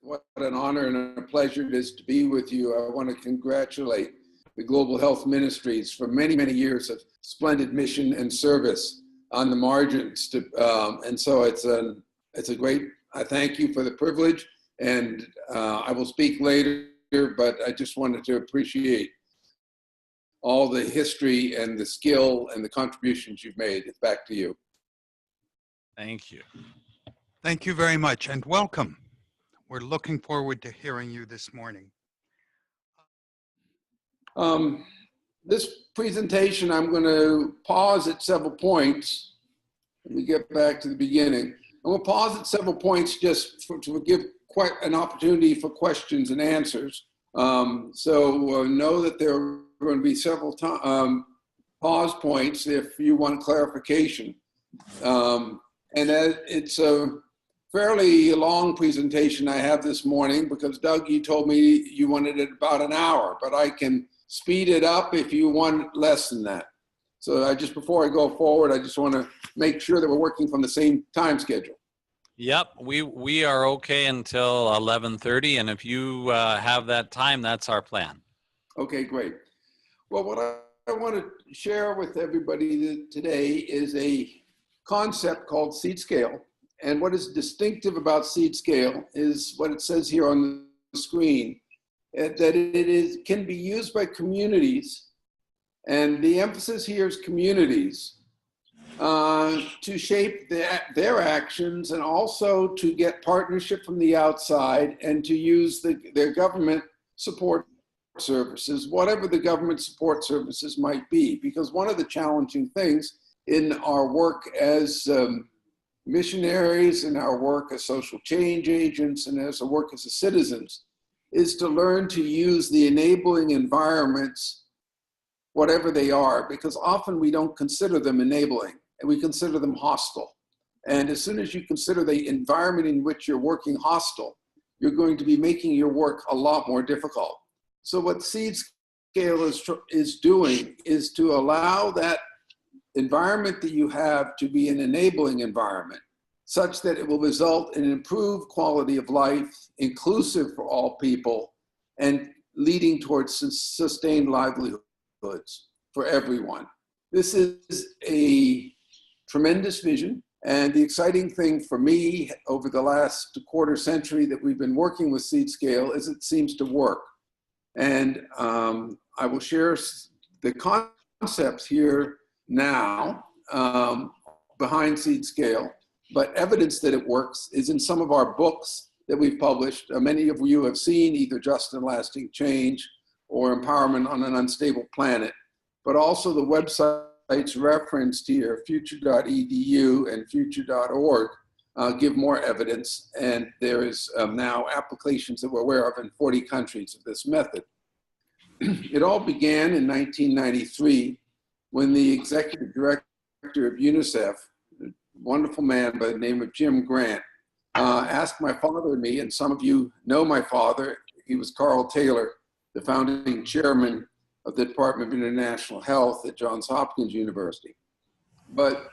What an honor and a pleasure it is to be with you. I want to congratulate the Global Health Ministries for many, many years of splendid mission and service on the margins. And so it's a great, I thank you for the privilege, and I will speak later, but I just wanted to appreciate all the history and the skill and the contributions you've made. It's back to you. Thank you. Thank you very much, and welcome. We're looking forward to hearing you this morning. This presentation, I'm going to pause at several points. Let me get back to the beginning. I'm going to pause at several points just to give quite an opportunity for questions and answers. So know that there are going to be several pause points if you want clarification. And it's a fairly long presentation I have this morning because, Doug, you told me you wanted it about an hour, but I can speed it up if you want less than that. So before I go forward, I just want to make sure that we're working from the same time schedule. Yep, we are okay until 11:30, and if you have that time, that's our plan. Okay, great. Well, what I want to share with everybody today is a concept called SeedScale. And what is distinctive about SeedScale is what it says here on the screen, that it can be used by communities, and the emphasis here is communities, to shape their actions and also to get partnership from the outside and to use their government support services, whatever the government support services might be. Because one of the challenging things in our work as missionaries, in our work as social change agents, and as our work as citizens, is to learn to use the enabling environments, whatever they are, because often we don't consider them enabling, and we consider them hostile. And as soon as you consider the environment in which you're working hostile, you're going to be making your work a lot more difficult. So what SeedScale is doing is to allow that environment that you have to be an enabling environment, such that it will result in an improved quality of life, inclusive for all people, and leading towards sustained livelihoods for everyone. This is a tremendous vision, and the exciting thing for me over the last quarter century that we've been working with SeedScale is it seems to work. And I will share the concepts here now behind SeedScale, but evidence that it works is in some of our books that we've published. Many of you have seen either Just and Lasting Change or Empowerment on an Unstable Planet, but also the websites referenced here, future.edu and future.org, give more evidence, and there is now applications that we're aware of in 40 countries of this method. It all began in 1993 when the executive director of UNICEF, a wonderful man by the name of Jim Grant, asked my father and me, and some of you know my father, he was Carl Taylor, the founding chairman of the Department of International Health at Johns Hopkins University. But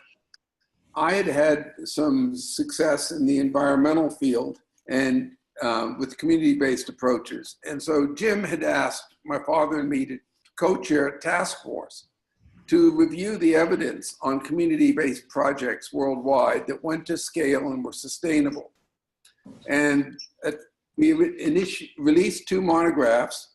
I had had some success in the environmental field and with community-based approaches. And so Jim had asked my father and me to co-chair a task force to review the evidence on community-based projects worldwide that went to scale and were sustainable. And we released 2 monographs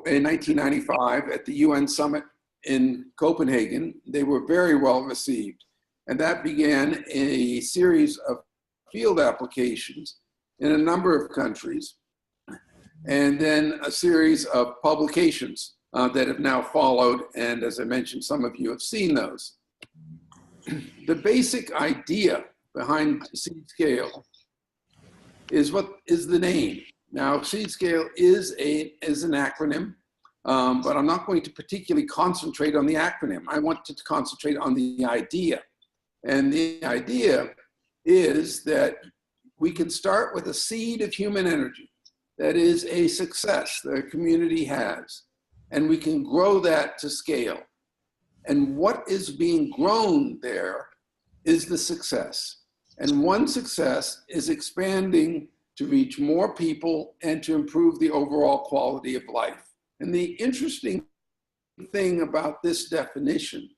in 1995 at the UN Summit in Copenhagen. They were very well received. And that began a series of field applications in a number of countries, and then a series of publications that have now followed. And as I mentioned, some of you have seen those. The basic idea behind SeedScale is what is the name. Now, SeedScale is an acronym, but I'm not going to particularly concentrate on the acronym. I want to concentrate on the idea. And the idea is that we can start with a seed of human energy that is a success that a community has, and we can grow that to scale. And what is being grown there is the success. And one success is expanding to reach more people and to improve the overall quality of life. And the interesting thing about this definition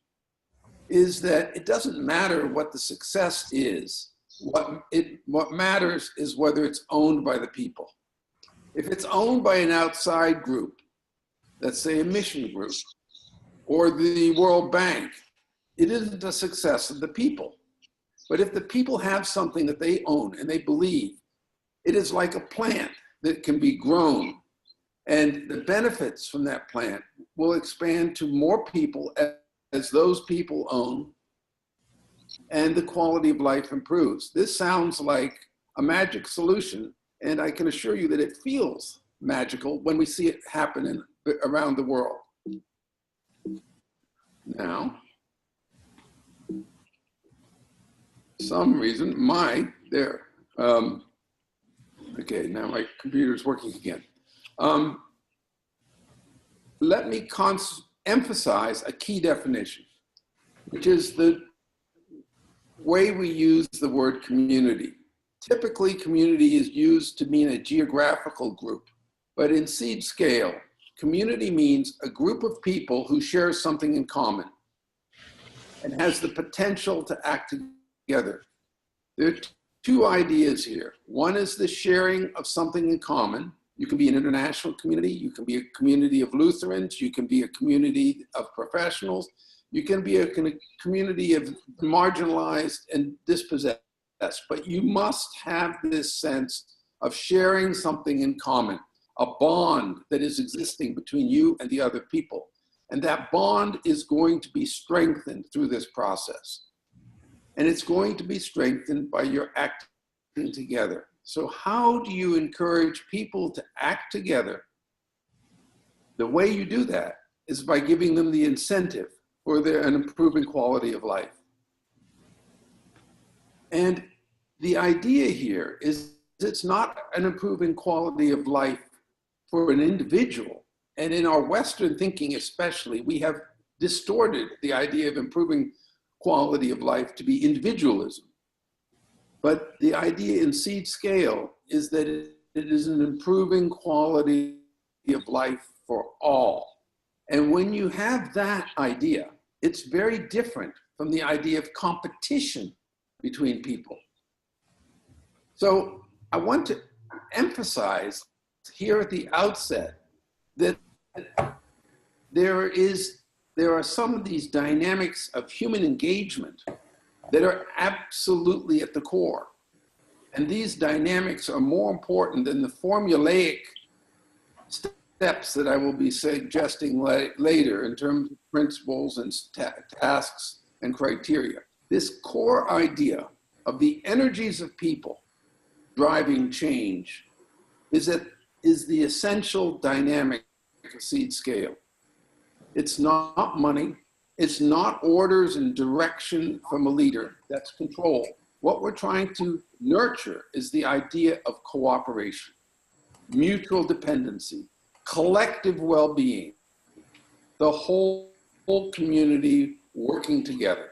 is that it doesn't matter what the success is. What matters is whether it's owned by the people. If it's owned by an outside group, let's say a mission group, or the World Bank, it isn't a success of the people. But if the people have something that they own and they believe, it is like a plant that can be grown, and the benefits from that plant will expand to more people as those people own, and the quality of life improves. This sounds like a magic solution, and I can assure you that it feels magical when we see it happen around the world. Now, some reason, okay, now my computer's working again. Let me emphasize a key definition, which is the way we use the word community. Typically, community is used to mean a geographical group, but in SeedScale, community means a group of people who share something in common and has the potential to act together. There are two ideas here. One is the sharing of something in common. You can be an international community, you can be a community of Lutherans, you can be a community of professionals, you can be a community of marginalized and dispossessed, but you must have this sense of sharing something in common, a bond that is existing between you and the other people. And that bond is going to be strengthened through this process. And it's going to be strengthened by your acting together. So how do you encourage people to act together? The way you do that is by giving them the incentive for an improving quality of life. And the idea here is it's not an improving quality of life for an individual. And in our Western thinking especially, we have distorted the idea of improving quality of life to be individualism. But the idea in SeedScale is that it is an improving quality of life for all. And when you have that idea, it's very different from the idea of competition between people. So I want to emphasize here at the outset that there are some of these dynamics of human engagement that are absolutely at the core. And these dynamics are more important than the formulaic steps that I will be suggesting later in terms of principles and tasks and criteria. This core idea of the energies of people driving change is the essential dynamic of SeedScale. It's not money. It's not orders and direction from a leader. That's control. What we're trying to nurture is the idea of cooperation, mutual dependency, collective well-being, the whole community working together.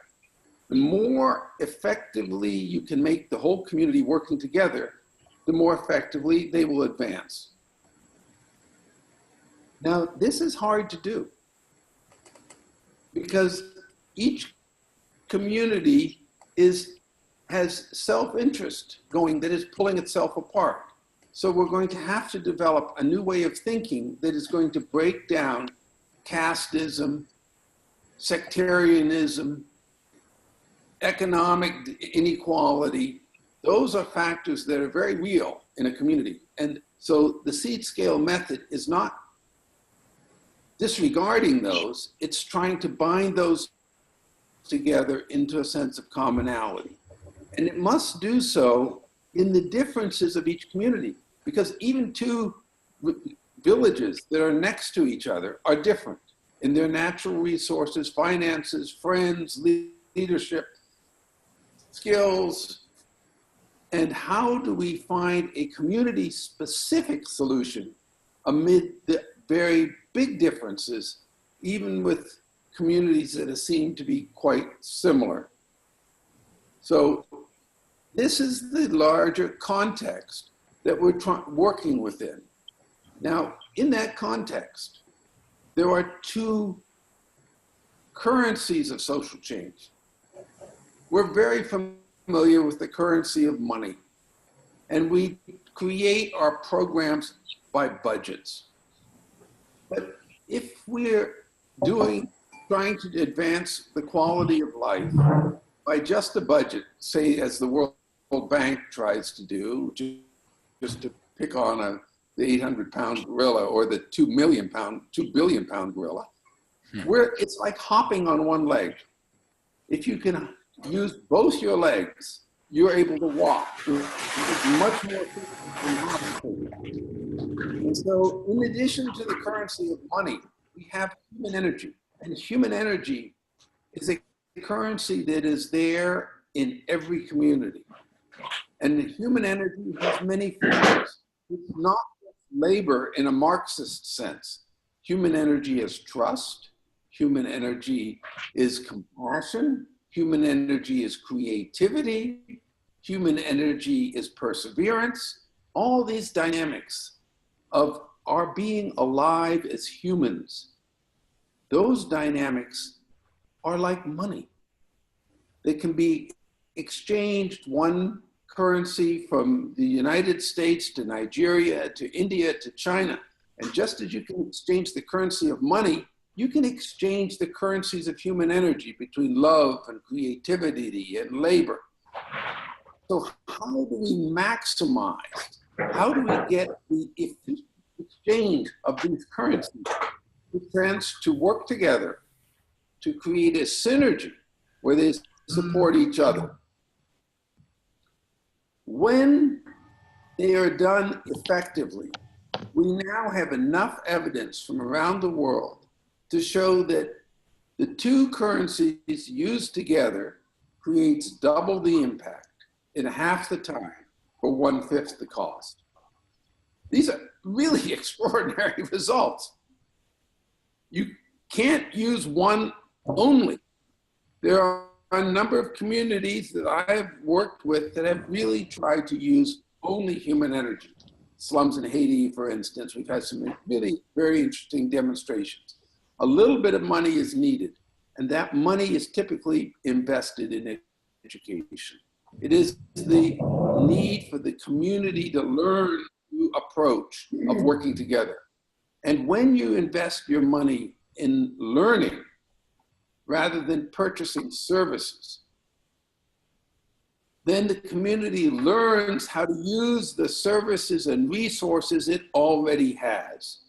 The more effectively you can make the whole community working together, the more effectively they will advance. Now, this is hard to do, because each community has self-interest going that is pulling itself apart. So we're going to have to develop a new way of thinking that is going to break down casteism, sectarianism, economic inequality. Those are factors that are very real in a community. And so the SeedScale method is not disregarding those, it's trying to bind those together into a sense of commonality. And it must do so in the differences of each community, because even two villages that are next to each other are different in their natural resources, finances, friends, leadership, skills. And how do we find a community-specific solution amid the very big differences, even with communities that seem to be quite similar? So this is the larger context that we're working within. Now, in that context, there are two currencies of social change. We're very familiar with the currency of money, and we create our programs by budgets. But if we're trying to advance the quality of life by just a budget, say as the World Bank tries to do, just to pick on the 800-pound gorilla or the 2 billion pound gorilla, where it's like hopping on one leg. If you can use both your legs, you're able to walk. It's much more efficient than hopping. And so in addition to the currency of money, we have human energy. And human energy is a currency that is there in every community. And the human energy has many forms. It's not just labor in a Marxist sense. Human energy is trust. Human energy is compassion. Human energy is creativity. Human energy is perseverance. All these dynamics of our being alive as humans, those dynamics are like money. They can be exchanged, one currency from the United States to Nigeria to India to China. And just as you can exchange the currency of money, you can exchange the currencies of human energy between love and creativity and labor. So how do we maximize? How do we get the efficient exchange of these currencies to work together to create a synergy where they support each other? When they are done effectively, we now have enough evidence from around the world to show that the two currencies used together creates double the impact in half the time for 1/5 the cost. These are really extraordinary results. You can't use one only. There are a number of communities that I've worked with that have really tried to use only human energy. Slums in Haiti, for instance, we've had some really very interesting demonstrations. A little bit of money is needed, and that money is typically invested in education. It is the need for the community to learn a new approach of working together. And when you invest your money in learning, rather than purchasing services, then the community learns how to use the services and resources it already has.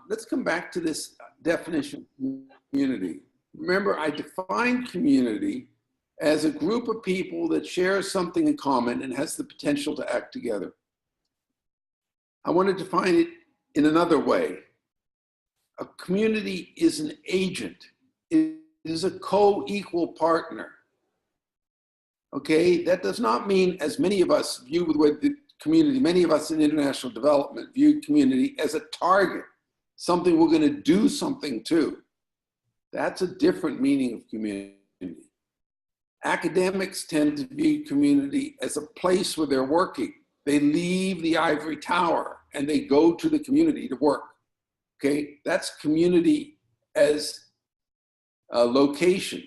Let's come back to this definition of community. Remember, I defined community as a group of people that share something in common and has the potential to act together. I want to define it in another way. A community is an agent. It is a co-equal partner. Okay, that does not mean, as many of us view the community, many of us in international development view community as a target, something we're going to do something to. That's a different meaning of community. Academics tend to view community as a place where they're working. They leave the ivory tower and they go to the community to work. Okay, that's community as a location.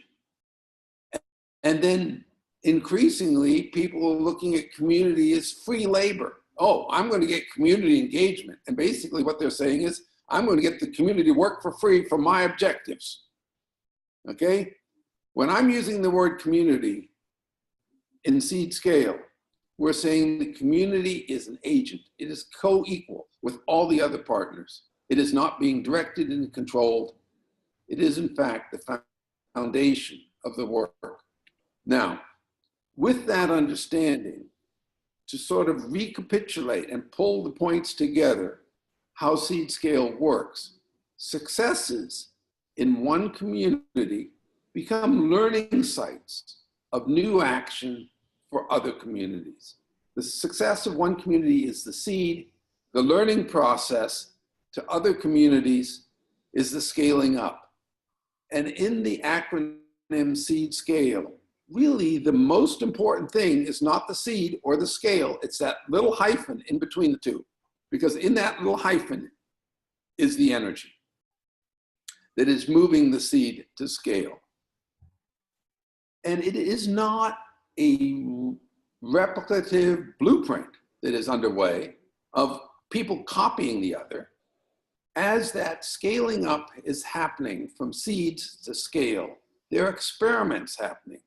And then increasingly, people are looking at community as free labor. Oh, I'm going to get community engagement. And basically what they're saying is, I'm going to get the community to work for free for my objectives. Okay? When I'm using the word community in SeedScale, we're saying the community is an agent. It is co-equal with all the other partners. It is not being directed and controlled. It is, in fact, the foundation of the work. Now, with that understanding, to sort of recapitulate and pull the points together, how SeedScale works, successes in one community become learning sites of new action for other communities. The success of one community is the seed. The learning process to other communities is the scaling up. And in the acronym SeedScale, really the most important thing is not the seed or the scale, it's that little hyphen in between the two. Because in that little hyphen is the energy that is moving the seed to scale. And it is not a replicative blueprint that is underway of people copying the other. As that scaling up is happening from seeds to scale, there are experiments happening.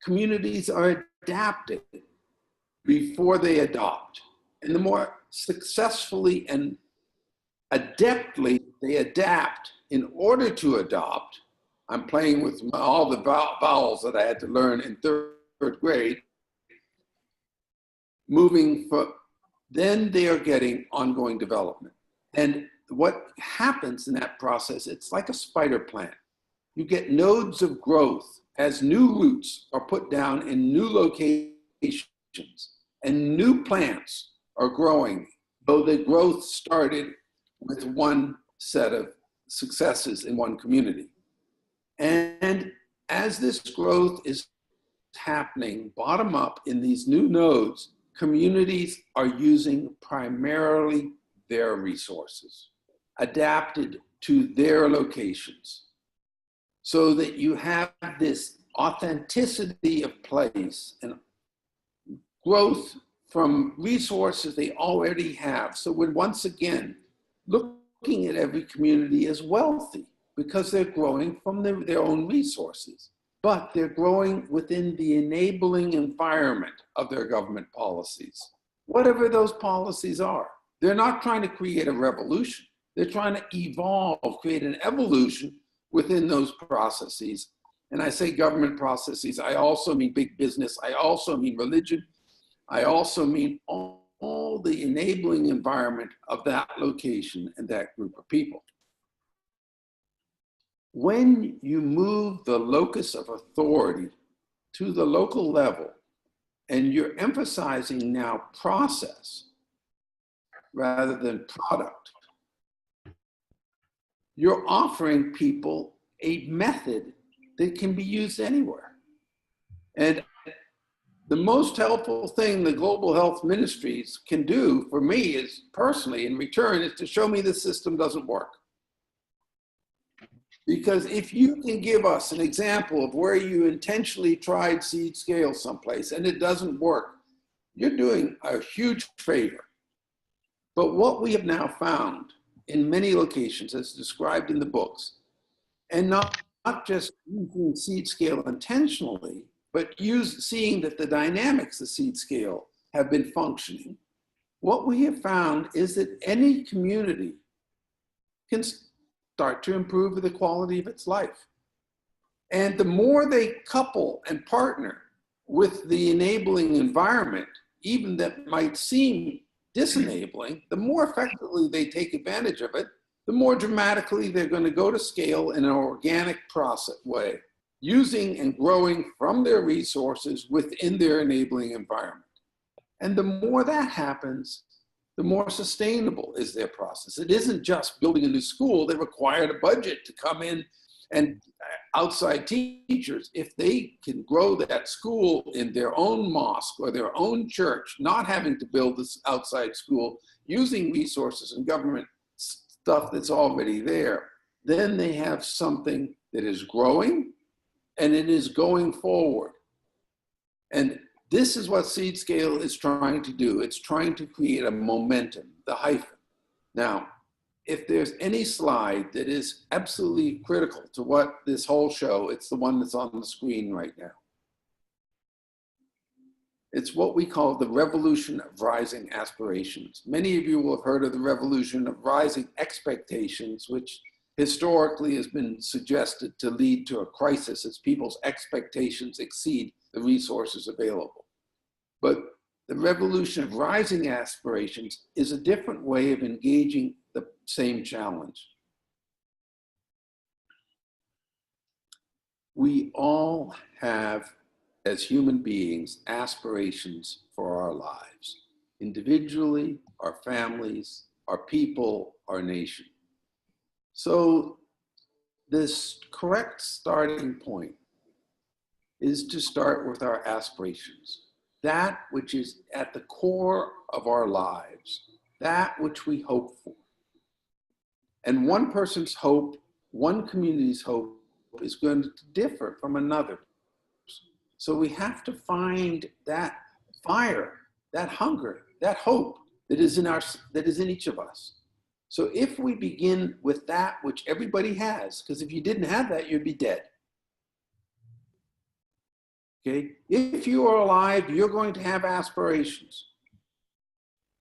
Communities are adapted before they adopt. And the more successfully and adeptly they adapt in order to adopt, I'm playing with all the vowels that I had to learn in third grade, then they are getting ongoing development. And what happens in that process, it's like a spider plant. You get nodes of growth as new roots are put down in new locations and new plants are growing, though the growth started with one set of successes in one community. And as this growth is happening bottom up in these new nodes, communities are using primarily their resources, adapted to their locations, so that you have this authenticity of place and growth from resources they already have. So we're once again looking at every community as wealthy because they're growing from their own resources, but they're growing within the enabling environment of their government policies, whatever those policies are. They're not trying to create a revolution. They're trying to evolve, create an evolution within those processes. And I say government processes, I also mean big business, I also mean religion, I also mean all the enabling environment of that location and that group of people. When you move the locus of authority to the local level, and you're emphasizing now process rather than product, you're offering people a method that can be used anywhere. And the most helpful thing the global health ministries can do for me is personally in return is to show me the system doesn't work. Because if you can give us an example of where you intentionally tried SeedScale someplace and it doesn't work, you're doing a huge favor. But what we have now found in many locations, as described in the books, and not just using SeedScale intentionally, but seeing that the dynamics of SeedScale have been functioning, what we have found is that any community can start to improve the quality of its life. And the more they couple and partner with the enabling environment, even that might seem disenabling, the more effectively they take advantage of it, the more dramatically they're going to go to scale in an organic process way, using and growing from their resources within their enabling environment. And the more that happens, the more sustainable is their process. It isn't just building a new school. They required a budget to come in and outside teachers. If they can grow that school in their own mosque or their own church, not having to build this outside school, using resources and government stuff that's already there, then they have something that is growing and it is going forward. And this is what SeedScale is trying to do. It's trying to create a momentum, the hyphen. Now, if there's any slide that is absolutely critical to what this whole show, it's the one that's on the screen right now. It's what we call the revolution of rising aspirations. Many of you will have heard of the revolution of rising expectations, which historically has been suggested to lead to a crisis as people's expectations exceed the resources available. But the revolution of rising aspirations is a different way of engaging the same challenge. We all have, as human beings, aspirations for our lives, individually, our families, our people, our nation. So this correct starting point is to start with our aspirations, that which is at the core of our lives, that which we hope for. And one person's hope, one community's hope is going to differ from another. So we have to find that fire, that hunger, that hope that is in each of us. So if we begin with that which everybody has, because if you didn't have that, you'd be dead. Okay? If you are alive, you're going to have aspirations.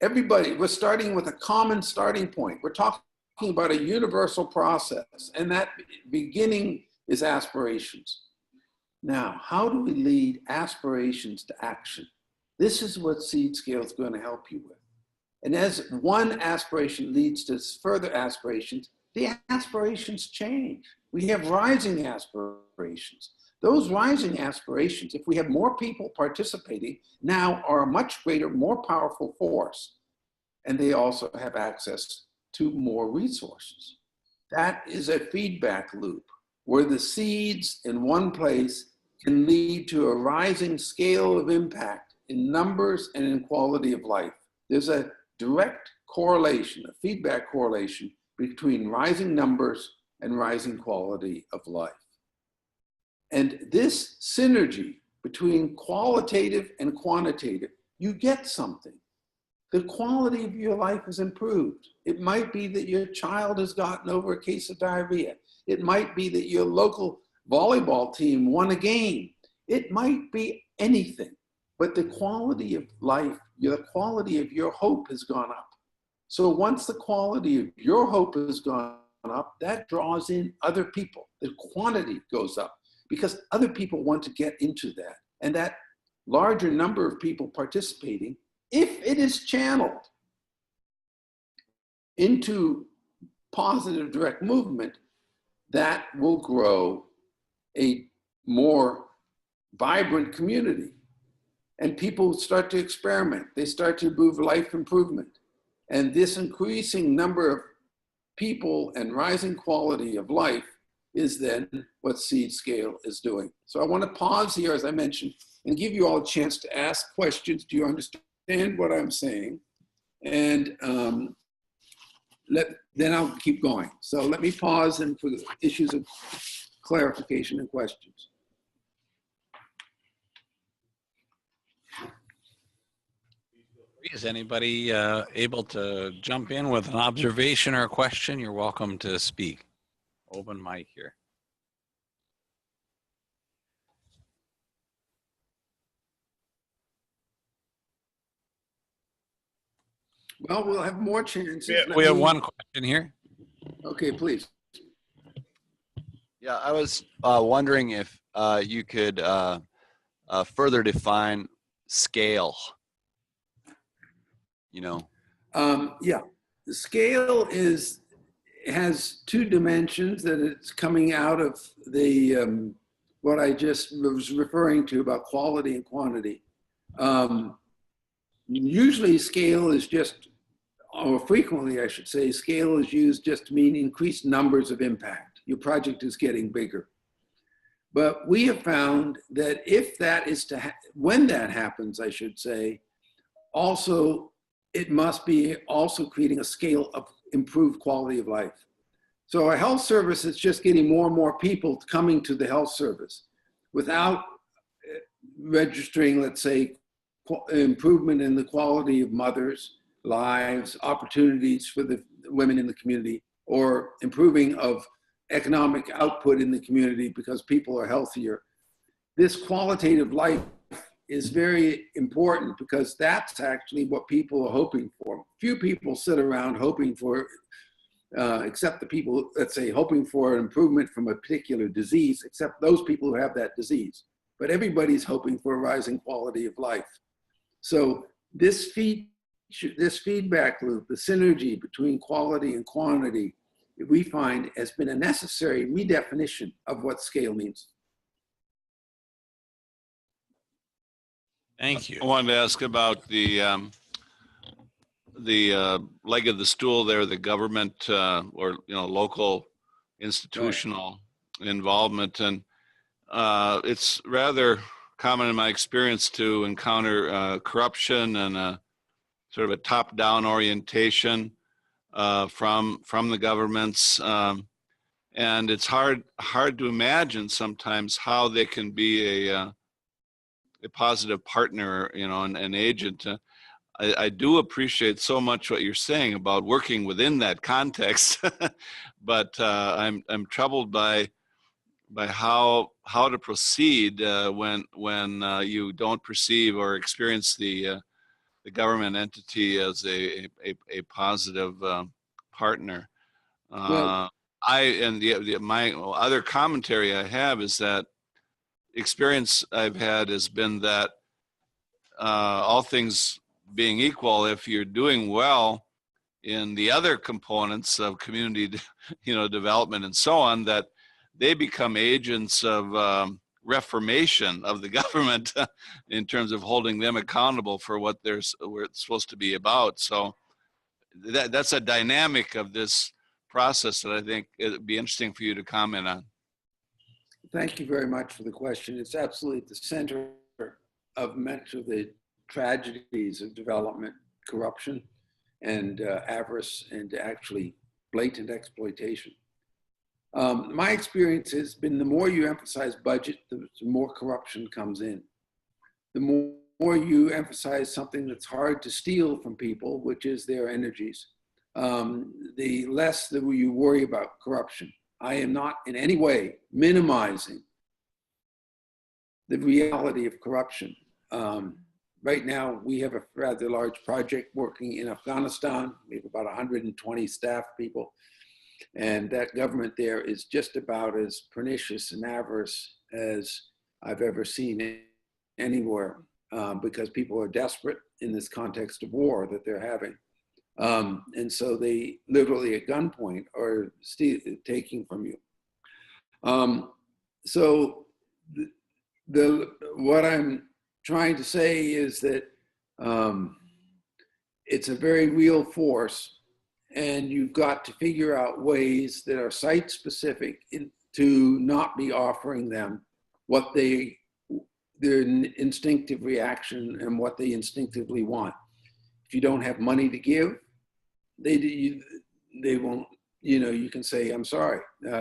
Everybody, we're starting with a common starting point. We're talking about a universal process, and that beginning is aspirations. Now, how do we lead aspirations to action? This is what SeedScale is going to help you with. And as one aspiration leads to further aspirations, the aspirations change. We have rising aspirations. Those rising aspirations, if we have more people participating, now are a much greater, more powerful force. And they also have access to more resources. That is a feedback loop where the seeds in one place can lead to a rising scale of impact in numbers and in quality of life. There's a direct correlation, a feedback correlation between rising numbers and rising quality of life. And this synergy between qualitative and quantitative, you get something. The quality of your life is improved. It might be that your child has gotten over a case of diarrhea. It might be that your local volleyball team won a game. It might be anything, but the quality of life, the quality of your hope has gone up. So once the quality of your hope has gone up, that draws in other people. The quantity goes up because other people want to get into that. And that larger number of people participating, if it is channeled into positive direct movement, that will grow a more vibrant community. And people start to experiment. They start to move life improvement. And this increasing number of people and rising quality of life is then what SeedScale is doing. So I want to pause here, as I mentioned, and give you all a chance to ask questions. Do you understand what I'm saying? And then I'll keep going. So let me pause and for the issues of clarification and questions. Is anybody able to jump in with an observation or a question? You're welcome to speak. Open mic here. Well, we'll have more chances. Yeah, we have one question here. Okay, please. Yeah, I was wondering if you could further define scale. You know. Yeah, the scale has two dimensions that it's coming out of the what I just was referring to about quality and quantity. Usually scale is just, or frequently I should say, scale is used just to mean increased numbers of impact. Your project is getting bigger. But we have found that if that is to, when that happens, I should say, also it must be also creating a scale of improved quality of life. So a health service is just getting more and more people coming to the health service without registering, let's say, improvement in the quality of mothers' lives, opportunities for the women in the community, or improving of economic output in the community because people are healthier. This qualitative life is very important because that's actually what people are hoping for. Few people sit around hoping for, except the people, let's say, hoping for an improvement from a particular disease, except those people who have that disease. But everybody's hoping for a rising quality of life. So this feedback loop, the synergy between quality and quantity, we find has been a necessary redefinition of what scale means. Thank you. I wanted to ask about the leg of the stool there, the government or local institutional involvement, and it's rather common in my experience to encounter corruption and sort of a top-down orientation from the governments, and it's hard to imagine sometimes how they can be a positive partner, you know, an agent. I do appreciate so much what you're saying about working within that context, but I'm troubled by how to proceed when you don't perceive or experience the government entity as a positive partner. Well, My other commentary I have is that experience I've had has been that all things being equal, if you're doing well in the other components of community, you know, development and so on, that they become agents of reformation of the government in terms of holding them accountable for what it's supposed to be about. So that's a dynamic of this process that I think it'd be interesting for you to comment on. thank you very much for the question. It's absolutely at the center of much of the tragedies of development, corruption, and avarice, and actually blatant exploitation. My experience has been the more you emphasize budget, the more corruption comes in. The more you emphasize something that's hard to steal from people, which is their energies, the less that you worry about corruption. I am not in any way minimizing the reality of corruption. Right now, we have a rather large project working in Afghanistan. We have about 120 staff people. And that government there is just about as pernicious and avarice as I've ever seen anywhere, because people are desperate in this context of war that they're having. And so they literally at gunpoint are taking from you. So what I'm trying to say is that it's a very real force, and you've got to figure out ways that are site specific to not be offering them what their instinctive reaction and what they instinctively want. If you don't have money to give, they won't, you know, you can say, I'm sorry,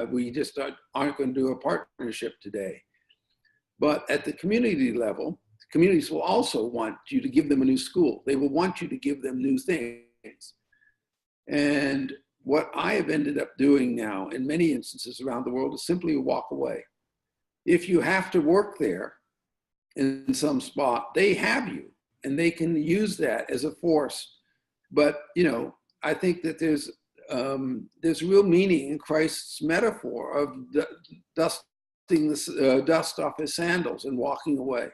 we just aren't going to do a partnership today. But at the community level, communities will also want you to give them a new school. They will want you to give them new things. And what I have ended up doing now in many instances around the world is simply walk away. If you have to work there in some spot, they have you, and they can use that as a force. But, you know, I think that there's real meaning in Christ's metaphor of dusting the dust off his sandals and walking away.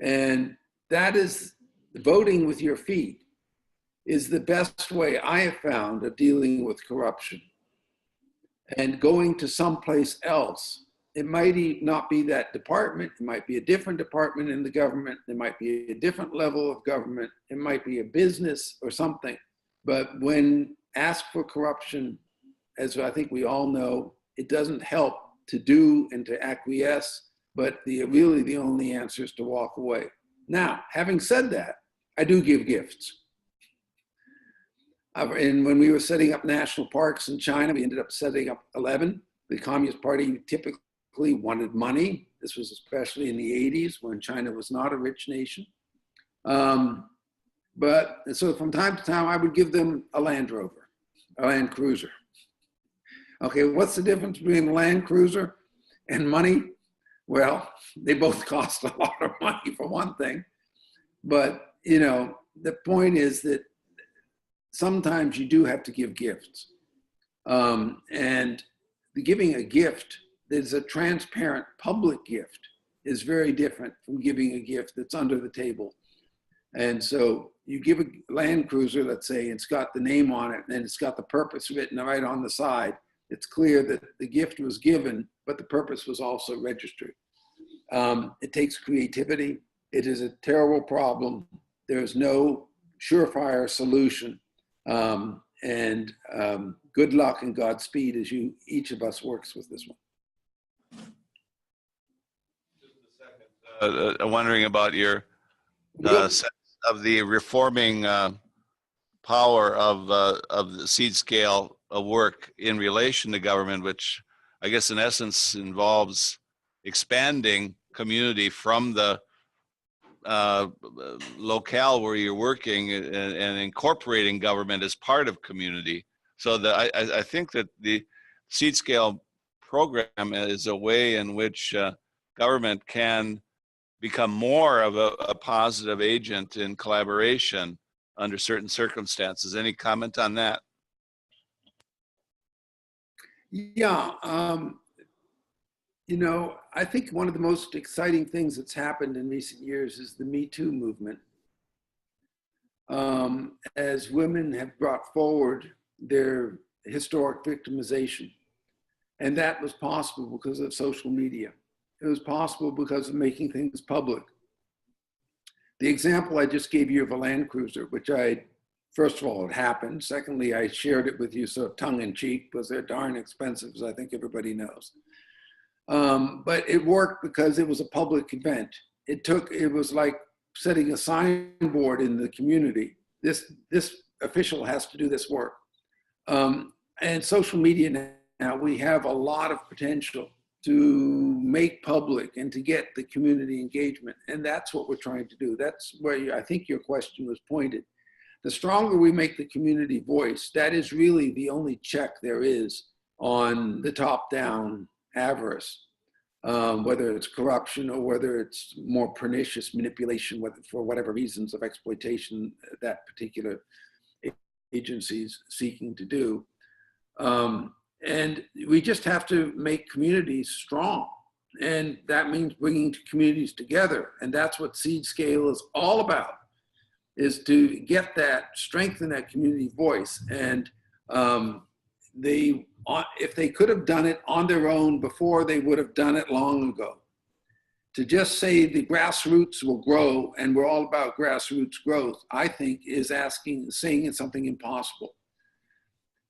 And that is voting with your feet is the best way I have found of dealing with corruption. And going to someplace else, it might not be that department, it might be a different department in the government, it might be a different level of government, it might be a business or something. But when asked for corruption, as I think we all know, it doesn't help to do and to acquiesce, but really the only answer is to walk away. Now, having said that, I do give gifts. And when we were setting up national parks in China, we ended up setting up 11. The Communist Party typically wanted money. This was especially in the 80s when China was not a rich nation. But so from time to time, I would give them a Land Rover, a Land Cruiser. Okay, what's the difference between a Land Cruiser and money? Well, they both cost a lot of money for one thing. But, you know, the point is that sometimes you do have to give gifts. And giving a gift that is a transparent public gift is very different from giving a gift that's under the table. And so you give a Land Cruiser, let's say, it's got the name on it and it's got the purpose written right on the side. It's clear that the gift was given, but the purpose was also registered. It takes creativity. It is a terrible problem. There's no surefire solution. Good luck and Godspeed as each of us works with this one. wondering about your Real- sense of the reforming power of the seed scale work in relation to government, which I guess in essence involves expanding community from the locale where you're working and incorporating government as part of community. So that I think that the seed scale program is a way in which government can become more of a positive agent in collaboration under certain circumstances. Any comment on that? Yeah, you know, I think one of the most exciting things that's happened in recent years is the Me Too movement. As women have brought forward their historic victimization. And that was possible because of social media. It was possible because of making things public. The example I just gave you of a Land Cruiser, which first of all, it happened. Secondly, I shared it with you sort of tongue in cheek because they're darn expensive, as I think everybody knows. But it worked because it was a public event. It was like setting a signboard in the community. This official has to do this work. And social media now, we have a lot of potential to make public and to get the community engagement. And that's what we're trying to do. That's where I think your question was pointed. The stronger we make the community voice, that is really the only check there is on the top-down avarice, whether it's corruption or whether it's more pernicious manipulation, for whatever reasons of exploitation that particular agency is seeking to do. And we just have to make communities strong. And that means bringing communities together. And that's what SeedScale is all about, is to get that, strengthen that community voice. And if they could have done it on their own before, they would have done it long ago. To just say the grassroots will grow and we're all about grassroots growth, I think is saying it's something impossible.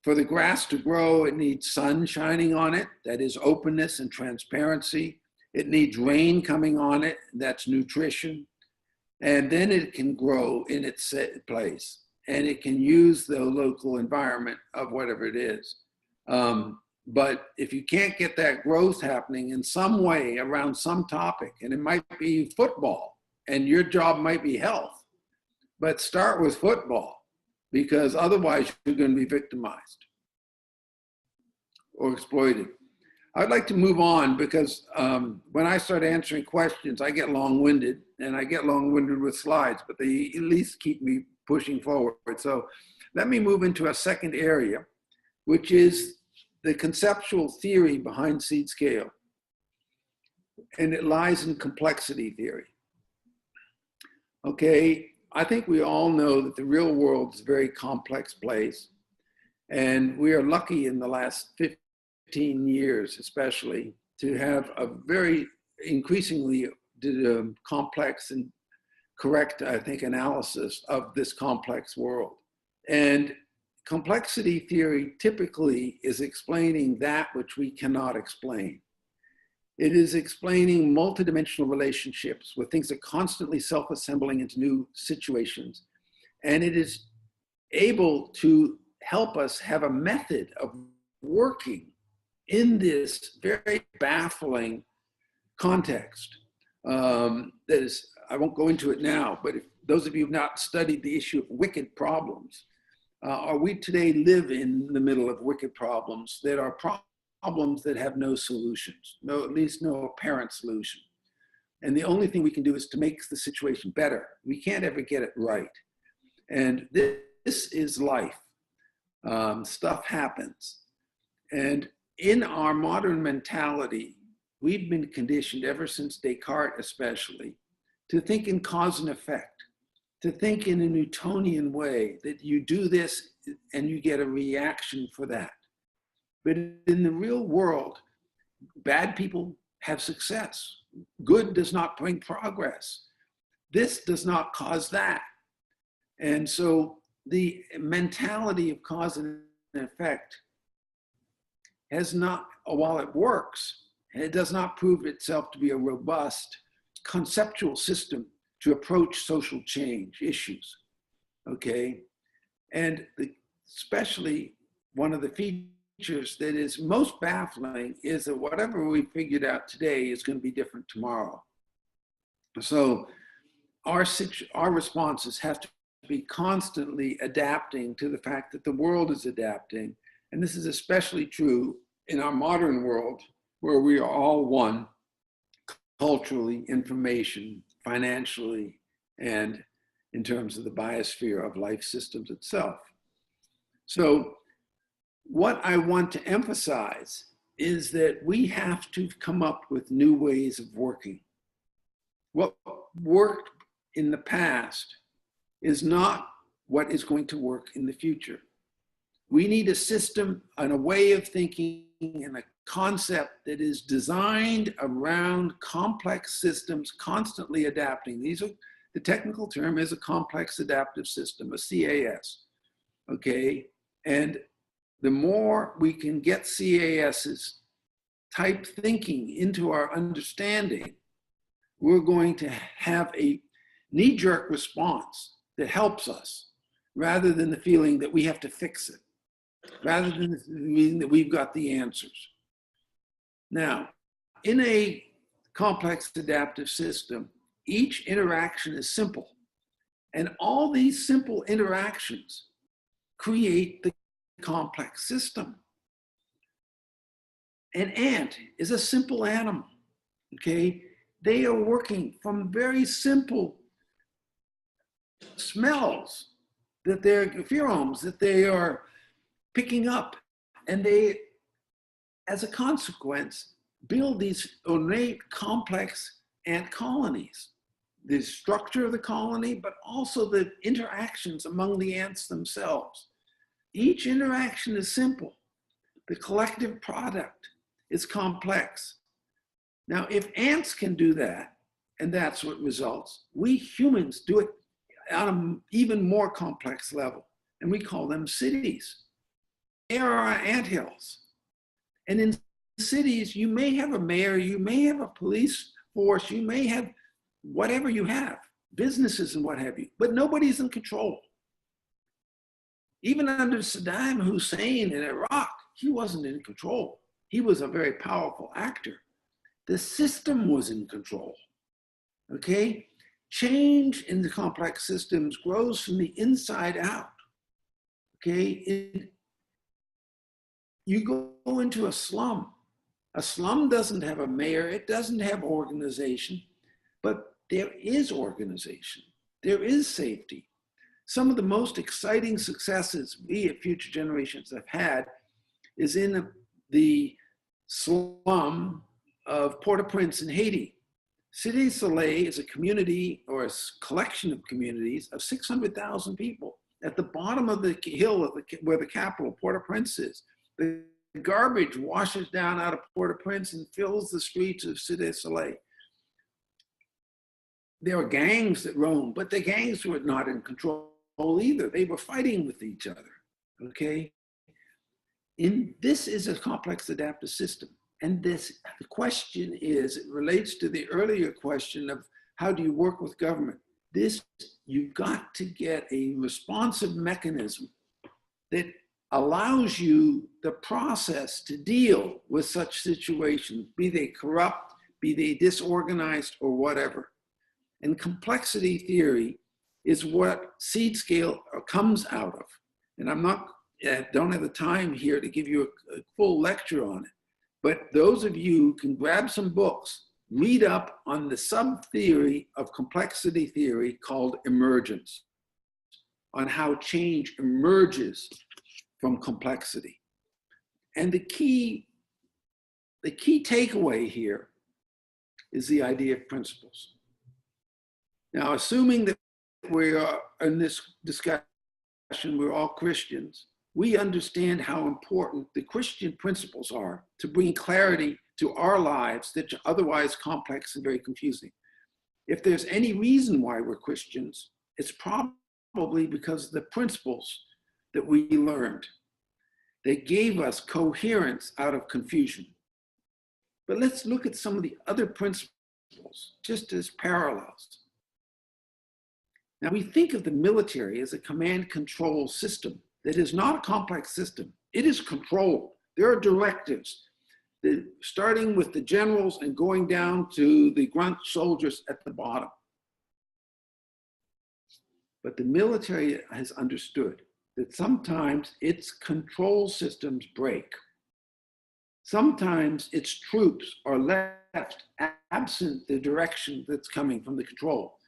For the grass to grow, it needs sun shining on it, that is openness and transparency. It needs rain coming on it, that's nutrition. And then it can grow in its place. And it can use the local environment of whatever it is. But if you can't get that growth happening in some way around some topic, and it might be football, and your job might be health, but start with football, because otherwise you're going to be victimized or exploited. I'd like to move on because when I start answering questions, I get long-winded, and I get long-winded with slides, but they at least keep me pushing forward. So let me move into a second area, which is the conceptual theory behind SeedScale. And it lies in complexity theory. Okay, I think we all know that the real world is a very complex place. And we are lucky in the last 15 years, especially, to have a very increasingly complex and correct, I think, analysis of this complex world. And complexity theory typically is explaining that which we cannot explain. It is explaining multidimensional relationships where things are constantly self-assembling into new situations. And it is able to help us have a method of working in this very baffling context. That is, I won't go into it now, but if those of you who have not studied the issue of wicked problems, we today live in the middle of wicked problems that are problems that have no solutions, at least no apparent solution. And the only thing we can do is to make the situation better. We can't ever get it right. And this is life. Stuff happens. And in our modern mentality, we've been conditioned ever since Descartes especially to think in cause and effect, to think in a Newtonian way that you do this and you get a reaction for that. But in the real world, bad people have success. Good does not bring progress. This does not cause that. And so the mentality of cause and effect has not, while it works, it does not prove itself to be a robust conceptual system to approach social change issues, okay? And especially one of the features that is most baffling is that whatever we figured out today is going to be different tomorrow. So our responses have to be constantly adapting to the fact that the world is adapting. And this is especially true in our modern world, where we are all one culturally, information, financially, and in terms of the biosphere of life systems itself. So what I want to emphasize is that we have to come up with new ways of working. What worked in the past is not what is going to work in the future. We need a system and a way of thinking and a concept that is designed around complex systems constantly adapting. The technical term is a complex adaptive system, a CAS, okay? And the more we can get CAS's type thinking into our understanding, we're going to have a knee-jerk response that helps us, rather than the feeling that we have to fix it, rather than the feeling that we've got the answers. Now, in a complex adaptive system, each interaction is simple, and all these simple interactions create the complex system. An ant is a simple animal, okay? They are working from very simple smells that they're pheromones that they are picking up, and they, as a consequence, build these ornate, complex ant colonies. The structure of the colony, but also the interactions among the ants themselves. Each interaction is simple. The collective product is complex. Now, if ants can do that, and that's what results, we humans do it on an even more complex level, and we call them cities. They are our anthills. And in cities, you may have a mayor, you may have a police force, you may have whatever you have, businesses and what have you, but nobody's in control. Even under Saddam Hussein in Iraq, he wasn't in control. He was a very powerful actor. The system was in control, okay? Change in the complex systems grows from the inside out, okay? You go into a slum. A slum doesn't have a mayor, it doesn't have organization, but there is organization, there is safety. Some of the most exciting successes we at Future Generations have had is in the slum of Port-au-Prince in Haiti. Cité Soleil is a community or a collection of communities of 600,000 people at the bottom of the hill of where the capital, Port-au-Prince, is. The garbage washes down out of Port-au-Prince and fills the streets of Cité Soleil. There are gangs that roam, but the gangs were not in control either. They were fighting with each other, okay? This is a complex adaptive system. And the question is, it relates to the earlier question of how do you work with government? You've got to get a responsive mechanism that allows you the process to deal with such situations, be they corrupt, be they disorganized, or whatever. And complexity theory is what SeedScale comes out of. And I don't have the time here to give you a full lecture on it, but those of you can grab some books, read up on the sub-theory of complexity theory called emergence, on how change emerges from complexity. And the key takeaway here is the idea of principles. Now, assuming that we are in this discussion, we're all Christians, we understand how important the Christian principles are to bring clarity to our lives that are otherwise complex and very confusing. If there's any reason why we're Christians, it's probably because of the principles that we learned. They gave us coherence out of confusion. But let's look at some of the other principles principles, just as parallels. Now, we think of the military as a command control system that is not a complex system. It is control. There are directives, starting with the generals and going down to the grunt soldiers at the bottom. But the military has understood that sometimes its control systems break. Sometimes its troops are left absent the direction that's coming from the control.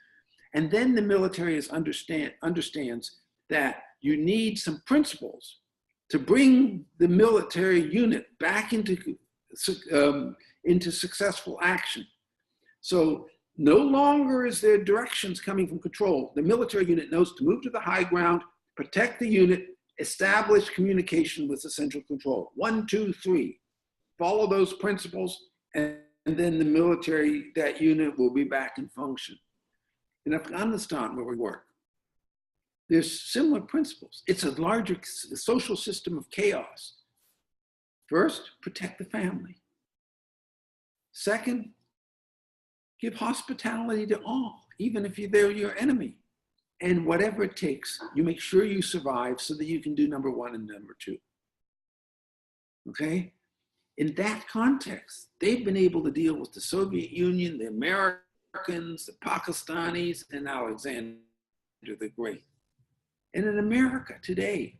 And then the military understands that you need some principles to bring the military unit back into successful action. So no longer is there directions coming from control. The military unit knows to move to the high ground, protect the unit, establish communication with the central control. 1, 2, 3. Follow those principles, and then the military, that unit will be back in function. In Afghanistan, where we work, there's similar principles. It's a larger social system of chaos. First, protect the family. Second, give hospitality to all, even if they're your enemy. And whatever it takes, you make sure you survive so that you can do number 1 and number 2. Okay? In that context, they've been able to deal with the Soviet Union, the Americans, the Pakistanis, and Alexander the Great. And in America today,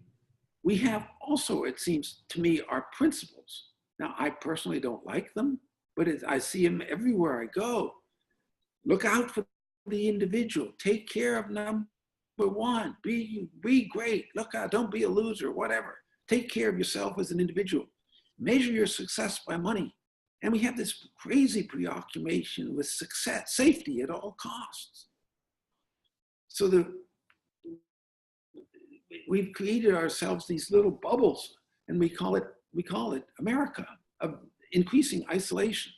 we have also, it seems to me, our principles. Now, I personally don't like them, but I see them everywhere I go. Look out for the individual. Take care of number 1. Be great. Look out. Don't be a loser, whatever. Take care of yourself as an individual. Measure your success by money. And we have this crazy preoccupation with success, safety at all costs. So we've created ourselves these little bubbles, and we call it America, of increasing isolation.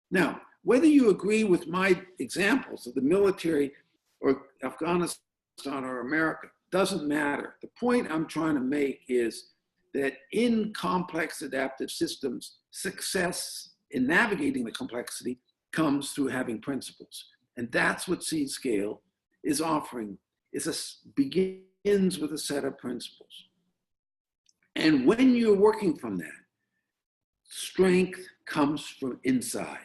Now, whether you agree with my examples of the military or Afghanistan or America doesn't matter. The point I'm trying to make is that in complex adaptive systems, success in navigating the complexity comes through having principles. And that's what SeedScale is offering, begins with a set of principles. And when you're working from that, strength comes from inside.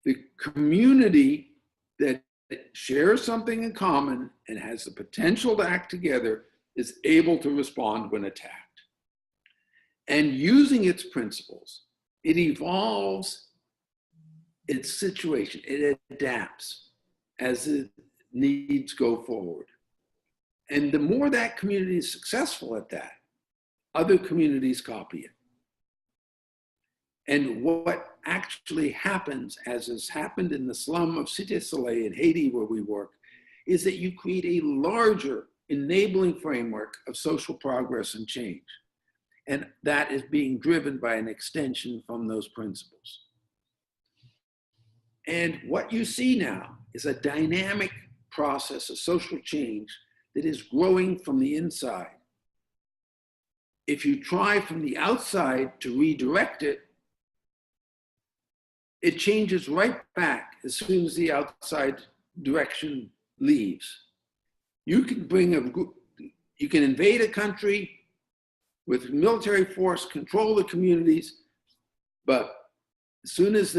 The community that shares something in common and has the potential to act together is able to respond when attacked. And using its principles, it evolves its situation. It adapts as its needs go forward. And the more that community is successful at that, other communities copy it. And what actually happens, as has happened in the slum of Cité Soleil in Haiti, where we work, is that you create a larger enabling framework of social progress and change. And that is being driven by an extension from those principles. And what you see now is a dynamic process of social change that is growing from the inside. If you try from the outside to redirect it, it changes right back as soon as the outside direction leaves. You can you can invade a country with military force, control the communities, but as soon as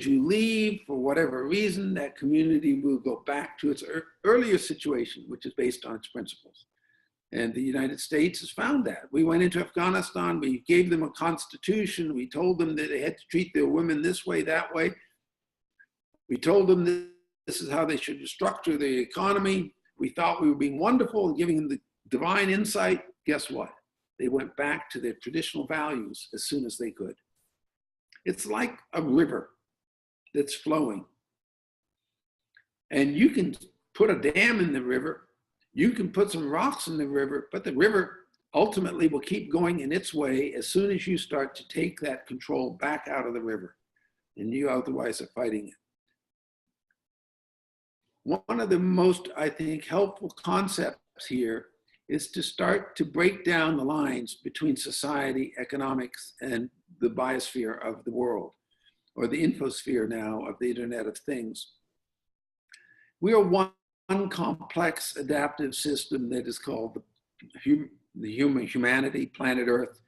you leave for whatever reason, that community will go back to its earlier situation, which is based on its principles. And the United States has found that. We went into Afghanistan, we gave them a constitution, we told them that they had to treat their women this way, that way. We told them that this is how they should structure the economy. We thought we were being wonderful and giving them the divine insight. Guess what? They went back to their traditional values as soon as they could. It's like a river that's flowing. And you can put a dam in the river, you can put some rocks in the river, but the river ultimately will keep going in its way as soon as you start to take that control back out of the river, and you otherwise are fighting it. One of the most, I think, helpful concepts here is to start to break down the lines between society, economics, and the biosphere of the world. or the infosphere now of the Internet of Things. We are one complex adaptive system that is called the humanity, planet Earth,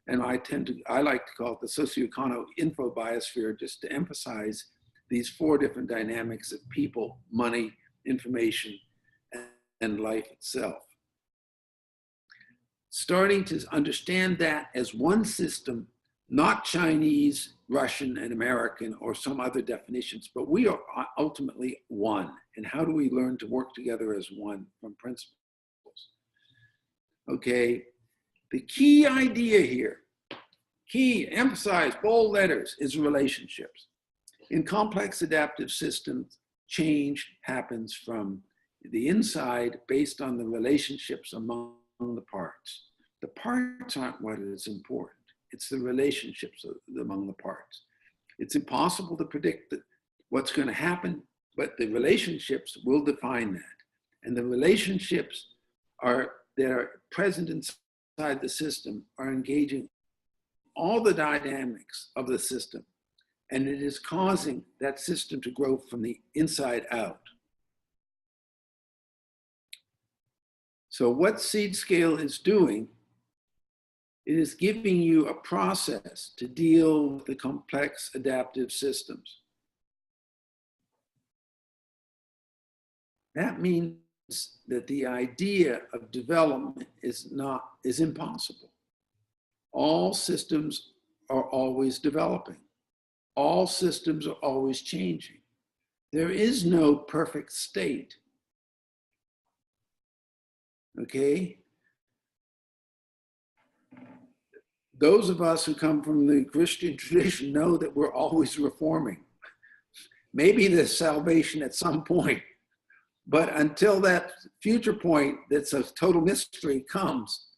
and I like to call it the socio-econo info biosphere, just to emphasize these four different dynamics of people, money, information, and life itself. Starting to understand that as one system, not Chinese, Russian, and American, or some other definitions, but we are ultimately one. And how do we learn to work together as one from principles? Okay, the key idea here, key, emphasize, bold letters, is relationships. In complex adaptive systems, change happens from the inside based on the relationships among the parts. The parts aren't what is important. It's the relationships among the parts. It's impossible to predict what's going to happen, but the relationships will define that. And the relationships that are present inside the system are engaging all the dynamics of the system. And it is causing that system to grow from the inside out. So what SeedScale is doing, it is giving you a process to deal with the complex adaptive systems. That means that the idea of development is impossible. All systems are always developing. All systems are always changing. There is no perfect state. Okay? Those of us who come from the Christian tradition know that we're always reforming. Maybe there's salvation at some point, but until that future point that's a total mystery comes,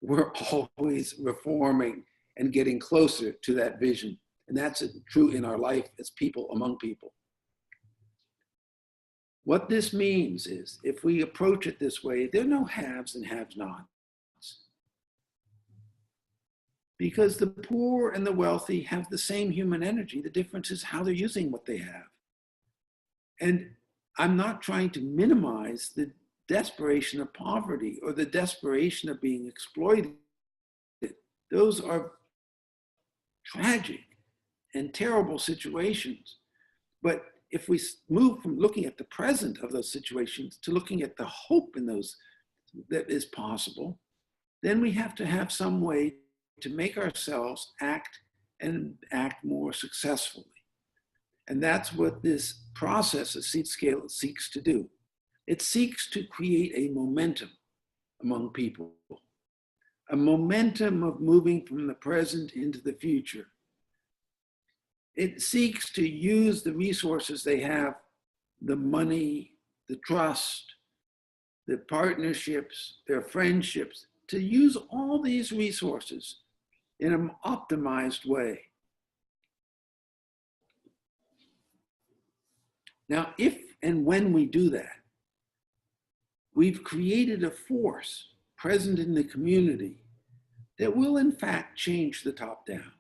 we're always reforming and getting closer to that vision. And that's true in our life as people among people. What this means is, if we approach it this way, there are no haves and have-nots. Because the poor and the wealthy have the same human energy. The difference is how they're using what they have. And I'm not trying to minimize the desperation of poverty or the desperation of being exploited. Those are tragic and terrible situations. But if we move from looking at the present of those situations to looking at the hope in those that is possible, then we have to have some way to make ourselves act more successfully. And that's what this process of SeedScale seeks to do. It seeks to create a momentum among people, a momentum of moving from the present into the future. It seeks to use the resources they have, the money, the trust, the partnerships, their friendships, to use all these resources in an optimized way. Now, if and when we do that, we've created a force present in the community that will in fact change the top down.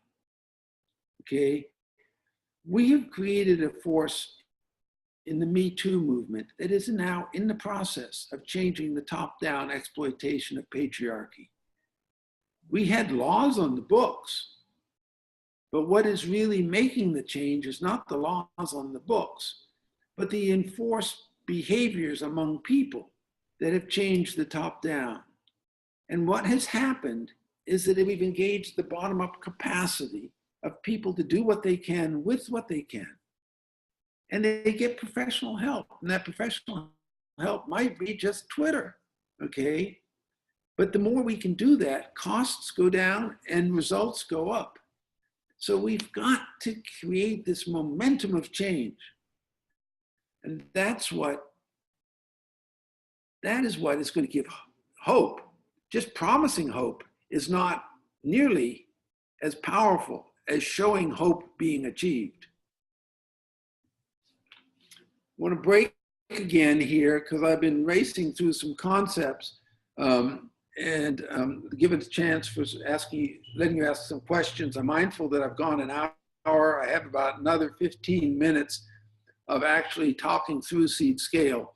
Okay? We have created a force in the Me Too movement that is now in the process of changing the top-down exploitation of patriarchy. We had laws on the books, but what is really making the change is not the laws on the books, but the enforced behaviors among people that have changed the top down. And what has happened is that we've engaged the bottom-up capacity of people to do what they can with what they can. And they get professional help. And that professional help might be just Twitter, okay? But the more we can do that, costs go down and results go up. So we've got to create this momentum of change. And that is what is going to give hope. Just promising hope is not nearly as powerful as showing hope being achieved. I want to break again here because I've been racing through some concepts and give it a chance for letting you ask some questions. I'm mindful that I've gone an hour hour. I have about another 15 minutes of actually talking through SeedScale.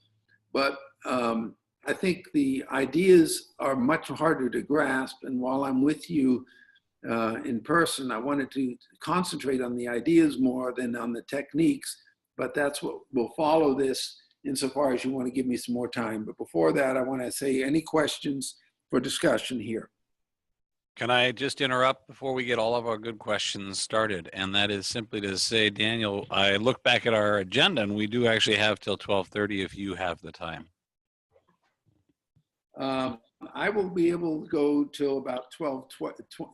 But I think the ideas are much harder to grasp. And while I'm with you in person, I wanted to concentrate on the ideas more than on the techniques. But that's what will follow this insofar as you want to give me some more time. But before that, I want to say any questions for discussion here. Can I just interrupt before we get all of our good questions started? And that is simply to say, Daniel, I look back at our agenda and we do actually have till 12:30 if you have the time. I will be able to go till about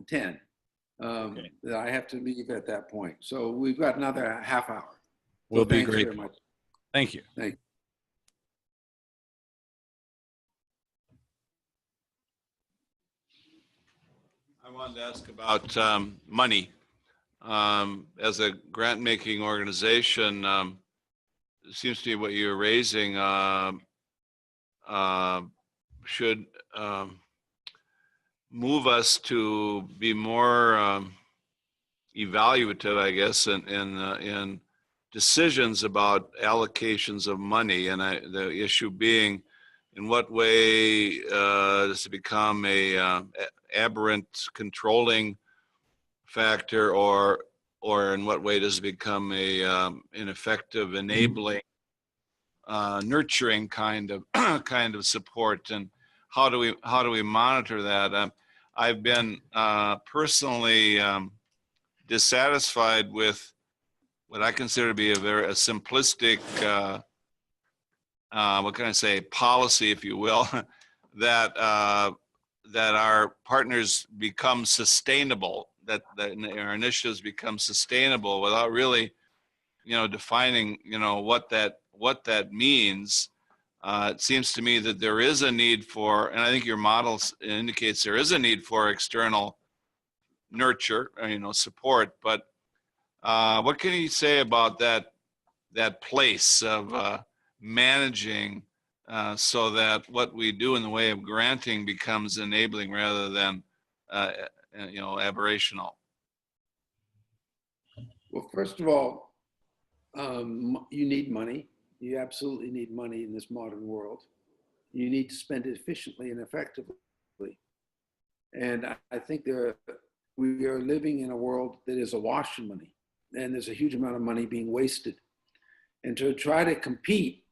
10. Okay. I have to leave at that point. So we've got another half hour. Will So be thanks great. very much. Thank you. Thank you. I wanted to ask about money. As a grant-making organization, it seems to me what you're raising should move us to be more evaluative, I guess, in decisions about allocations of money. And the issue being, in what way does it become a aberrant controlling factor, or in what way does it become a ineffective enabling nurturing kind of support, and how do we monitor that? I've been personally dissatisfied with what I consider to be a simplistic what can I say, policy, if you will, that our partners become sustainable, that our initiatives become sustainable without really, defining, what that means. It seems to me that there is a need for, and I think your model indicates there is a need for external nurture, support. But what can you say about that place of managing so that what we do in the way of granting becomes enabling rather than aberrational? Well, first of all, you need money. You absolutely need money in this modern world. You need to spend it efficiently and effectively. And I think we are living in a world that is awash in money, and there's a huge amount of money being wasted. And to try to compete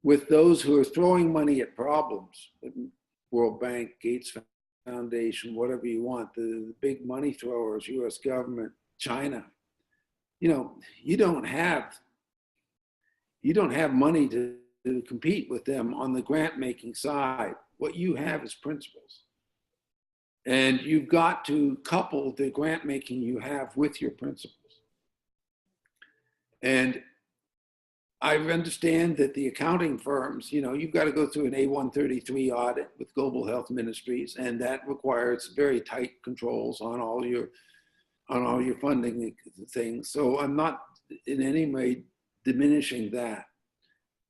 with those who are throwing money at problems, World Bank, Gates Foundation, whatever you want, the big money throwers, US government, China, you don't have money to compete with them on the grant making side. What you have is principles. And you've got to couple the grant making you have with your principles. And I understand that the accounting firms, you've got to go through an A133 audit with Global Health Ministries, and that requires very tight controls on all your funding things. So I'm not in any way diminishing that.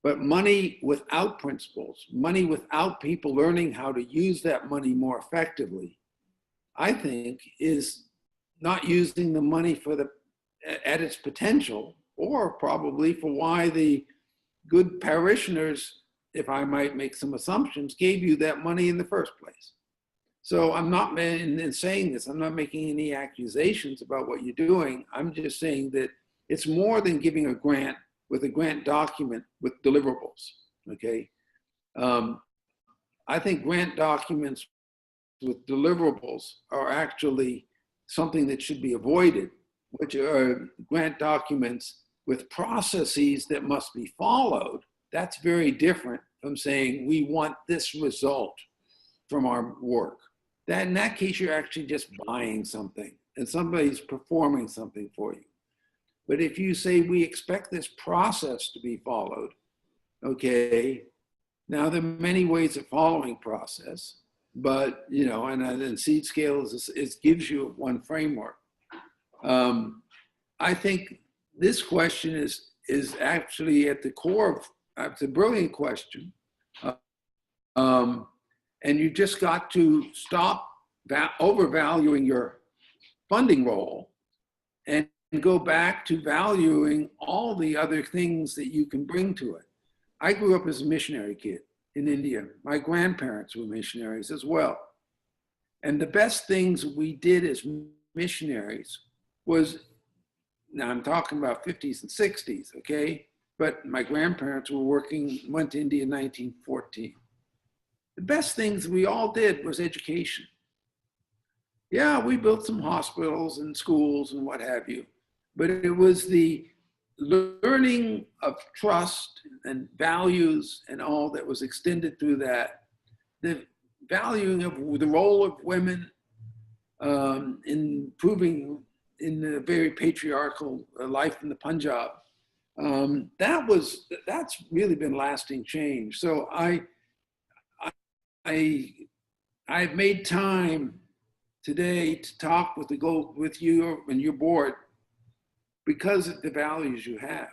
But money without principles, money without people learning how to use that money more effectively, I think is not using the money at its potential, or probably for why the good parishioners, if I might make some assumptions, gave you that money in the first place. So I'm not, in saying this, I'm not making any accusations about what you're doing. I'm just saying that it's more than giving a grant with a grant document with deliverables, okay? I think grant documents with deliverables are actually something that should be avoided, which are grant documents with processes that must be followed. That's very different from saying we want this result from our work. That in that case, you're actually just buying something and somebody's performing something for you. But if you say we expect this process to be followed, okay, now there are many ways of following process, but and then SeedScale gives you one framework. I think this question is actually at the core of, it's a brilliant question. And you just got to stop overvaluing your funding role and go back to valuing all the other things that you can bring to it. I grew up as a missionary kid in India. My grandparents were missionaries as well. And the best things we did as missionaries was, now I'm talking about 50s and 60s, okay? But my grandparents went to India in 1914. The best things we all did was education. Yeah, we built some hospitals and schools and what have you, but it was the learning of trust and values and all that was extended through that. The valuing of the role of women in improving in the very patriarchal life in the Punjab. That's really been lasting change. So I've made time today to talk with you and your board because of the values you have.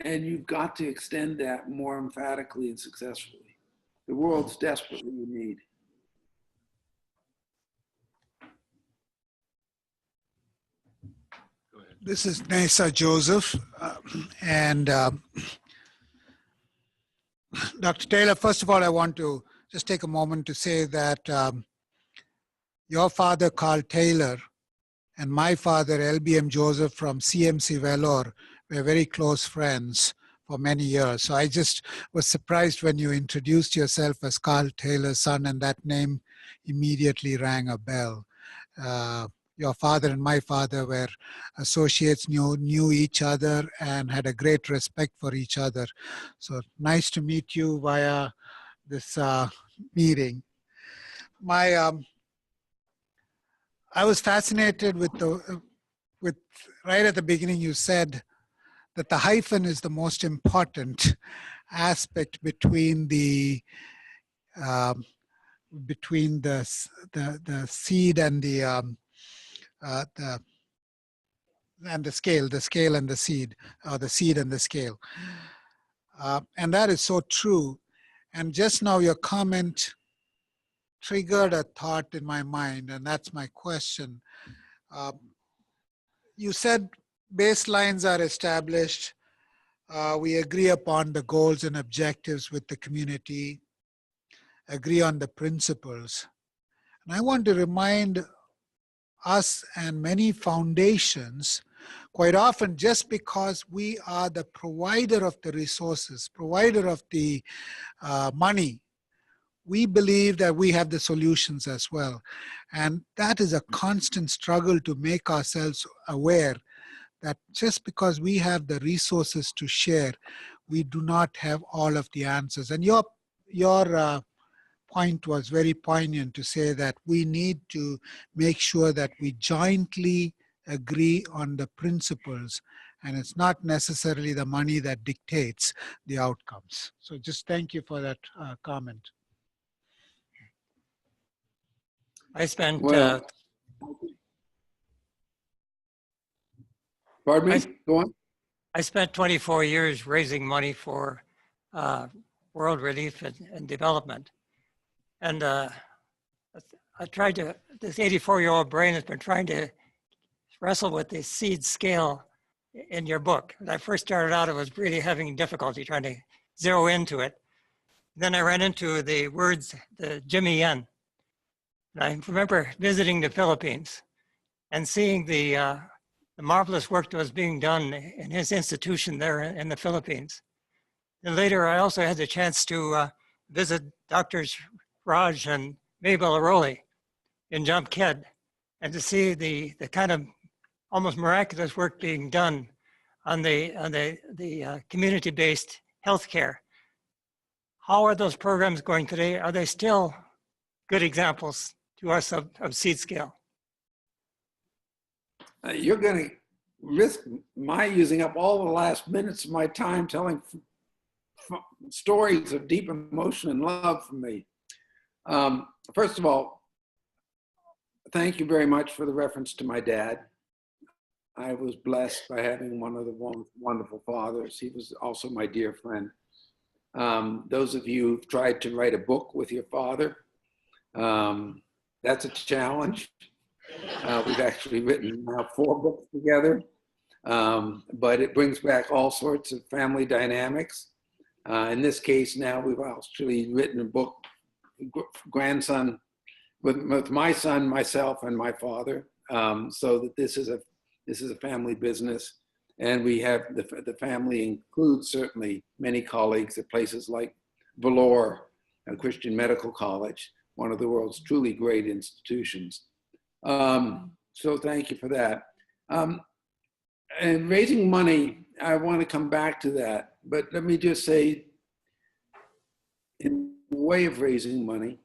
And you've got to extend that more emphatically and successfully. The world's desperately in need. This is Nasa Joseph. Dr. Taylor, first of all, I want to just take a moment to say that your father, Carl Taylor, and my father, LBM Joseph from CMC Vellore, were very close friends for many years. So I just was surprised when you introduced yourself as Carl Taylor's son, and that name immediately rang a bell. Your father and my father were associates, knew each other and had a great respect for each other. So nice to meet you via this meeting. I was fascinated with right at the beginning you said that the hyphen is the most important aspect between the seed and the scale and the seed, or the seed and the scale. And that is so true. And just now your comment triggered a thought in my mind, and that's my question. You said baselines are established. We agree upon the goals and objectives with the community, agree on the principles. And I want to remind us and many foundations, quite often just because we are the provider of the resources, provider of the money, we believe that we have the solutions as well. And that is a constant struggle to make ourselves aware that just because we have the resources to share, we do not have all of the answers. And your point was very poignant to say that we need to make sure that we jointly agree on the principles, and it's not necessarily the money that dictates the outcomes. So just thank you for that comment. I spent Pardon me? Go on. I spent 24 years raising money for world relief and development. And I tried to, this 84-year-old brain has been trying to wrestle with the SeedScale in your book. When I first started out, I was really having difficulty trying to zero into it. Then I ran into the words, the Jimmy Yen. And I remember visiting the Philippines and seeing the marvelous work that was being done in his institution there in the Philippines. And later, I also had the chance to visit Drs. Raj and Mabel Aroli in Jamkhed, and to see the kind of almost miraculous work being done on the community-based healthcare. How are those programs going today? Are they still good examples to us of SeedScale? You're going to risk my using up all the last minutes of my time telling stories of deep emotion and love from me. First of all, thank you very much for the reference to my dad. I was blessed by having one of the wonderful fathers. He was also my dear friend. Those of you who've tried to write a book with your father, that's a challenge. We've actually written now 4 books together, but it brings back all sorts of family dynamics. In this case, now we've actually written a book, grandson, with my son, myself, and my father, so that this is a family business. And we have the family includes certainly many colleagues at places like Valor, a Christian Medical College, one of the world's truly great institutions. So thank you for that. And raising money, I want to come back to that, but let me just say, in the way of raising money,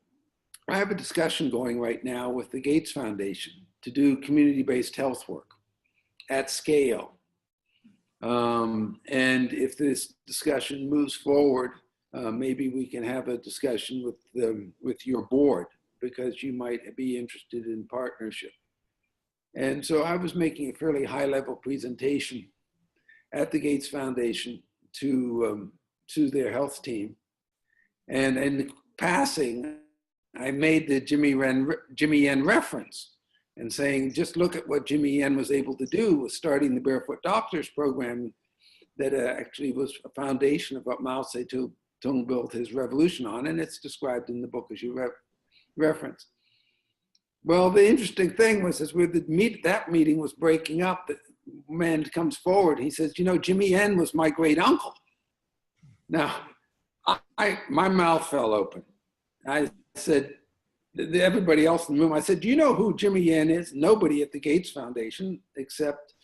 I have a discussion going right now with the Gates Foundation to do community-based health work at scale. And if this discussion moves forward, maybe we can have a discussion with your board, because you might be interested in partnership. And so I was making a fairly high-level presentation at the Gates Foundation to their health team. And in passing, I made the Jimmy Yen reference and saying, just look at what Jimmy Yen was able to do with starting the Barefoot Doctors program that actually was a foundation of what Mao Zedong built his revolution on, and it's described in the book as you reference. Well, the interesting thing was, as that meeting was breaking up, the man comes forward, he says, you know, Jimmy Yen was my great uncle. Now, my mouth fell open. I said, everybody else in the room, I said, do you know who Jimmy Yen is? Nobody at the Gates Foundation, except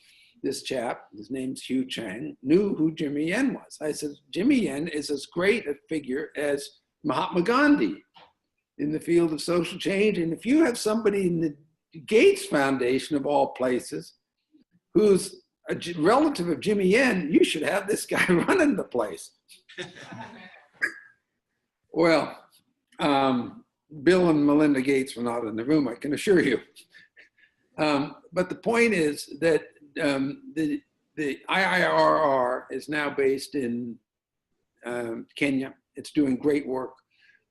this chap, his name's Hugh Chang, knew who Jimmy Yen was. I said, Jimmy Yen is as great a figure as Mahatma Gandhi in the field of social change. And if you have somebody in the Gates Foundation, of all places, who's a relative of Jimmy Yen, you should have this guy running the place. Well, Bill and Melinda Gates were not in the room, I can assure you. But the point is that the IIRR is now based in Kenya. It's doing great work.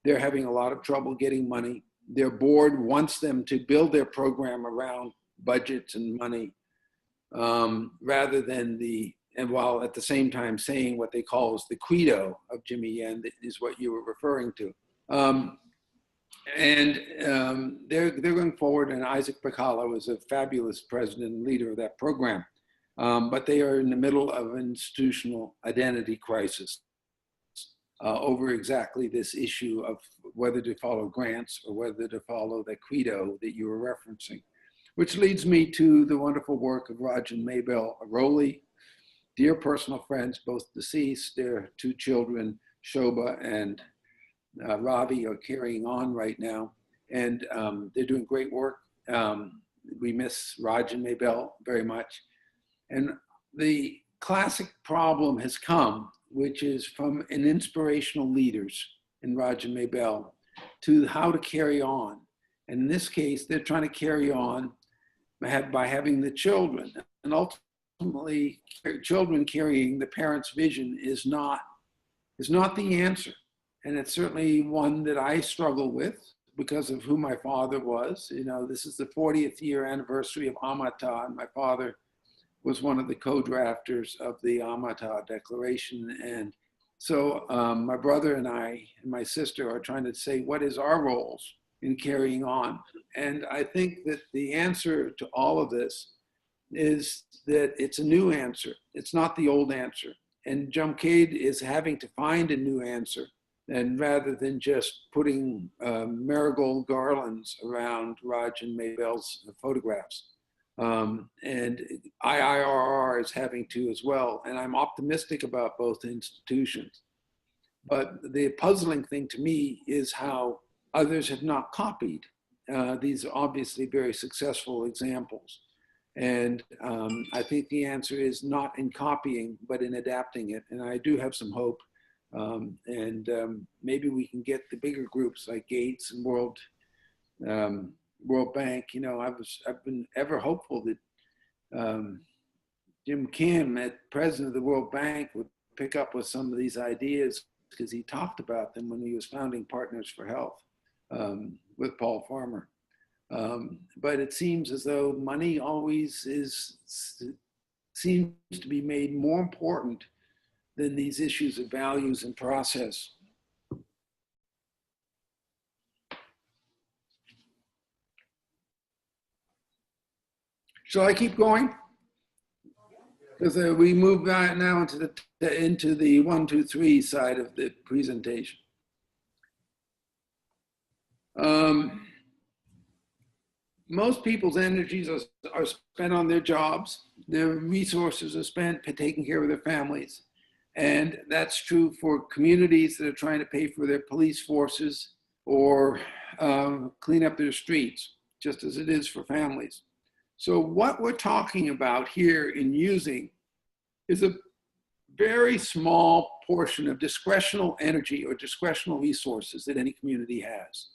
They're having a lot of trouble getting money. Their board wants them to build their program around budgets and money, rather than and while at the same time saying what they call is the credo of Jimmy Yen, that is what you were referring to. They're going forward, and Isaac Bacala was a fabulous president and leader of that program. But they are in the middle of an institutional identity crisis over exactly this issue of whether to follow grants or whether to follow the credo that you were referencing, which leads me to the wonderful work of Raj and Maybell Aroli, dear personal friends, both deceased. Their 2 children, Shobha and Ravi, are carrying on right now, and they're doing great work. We miss Raj and Maybell very much. And the classic problem has come, which is from an inspirational leaders in Raj and Maybell to how to carry on. And in this case, they're trying to carry on by having the children. And ultimately, children carrying the parents' vision is not the answer. And it's certainly one that I struggle with because of who my father was. You know, this is the 40th year anniversary of Amata, and my father was one of the co-drafters of the Amata Declaration. And so my brother and I and my sister are trying to say, what is our roles in carrying on? And I think that the answer to all of this is that it's a new answer. It's not the old answer. And Jumcade is having to find a new answer. And rather than just putting marigold garlands around Raj and Maybell's photographs. And IIRR is having to as well. And I'm optimistic about both institutions. But the puzzling thing to me is how others have not copied. These are obviously very successful examples. And I think the answer is not in copying, but in adapting it. And I do have some hope. Maybe we can get the bigger groups like Gates and World Bank. You know, I've been ever hopeful that Jim Kim, president of the World Bank, would pick up with some of these ideas, because he talked about them when he was founding Partners for Health with Paul Farmer. But it seems as though money always seems to be made more important than these issues of values and process. Shall I keep going? Because we move now into the 1, 2, 3 side of the presentation. Most people's energies are spent on their jobs. Their resources are spent taking care of their families. And that's true for communities that are trying to pay for their police forces or clean up their streets, just as it is for families. So what we're talking about here in using is a very small portion of discretional energy or discretional resources that any community has.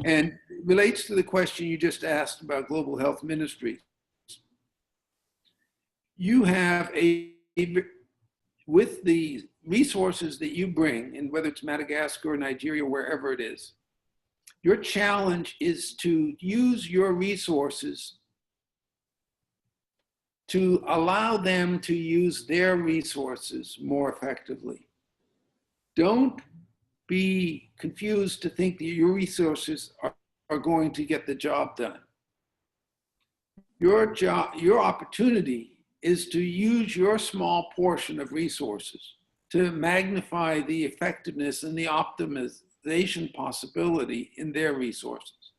And it relates to the question you just asked about global health ministries. You have with the resources that you bring, and whether it's Madagascar or Nigeria, wherever it is, your challenge is to use your resources to allow them to use their resources more effectively. Don't be confused to think that your resources are going to get the job done. Your opportunity is to use your small portion of resources to magnify the effectiveness and the optimization possibility in their resources.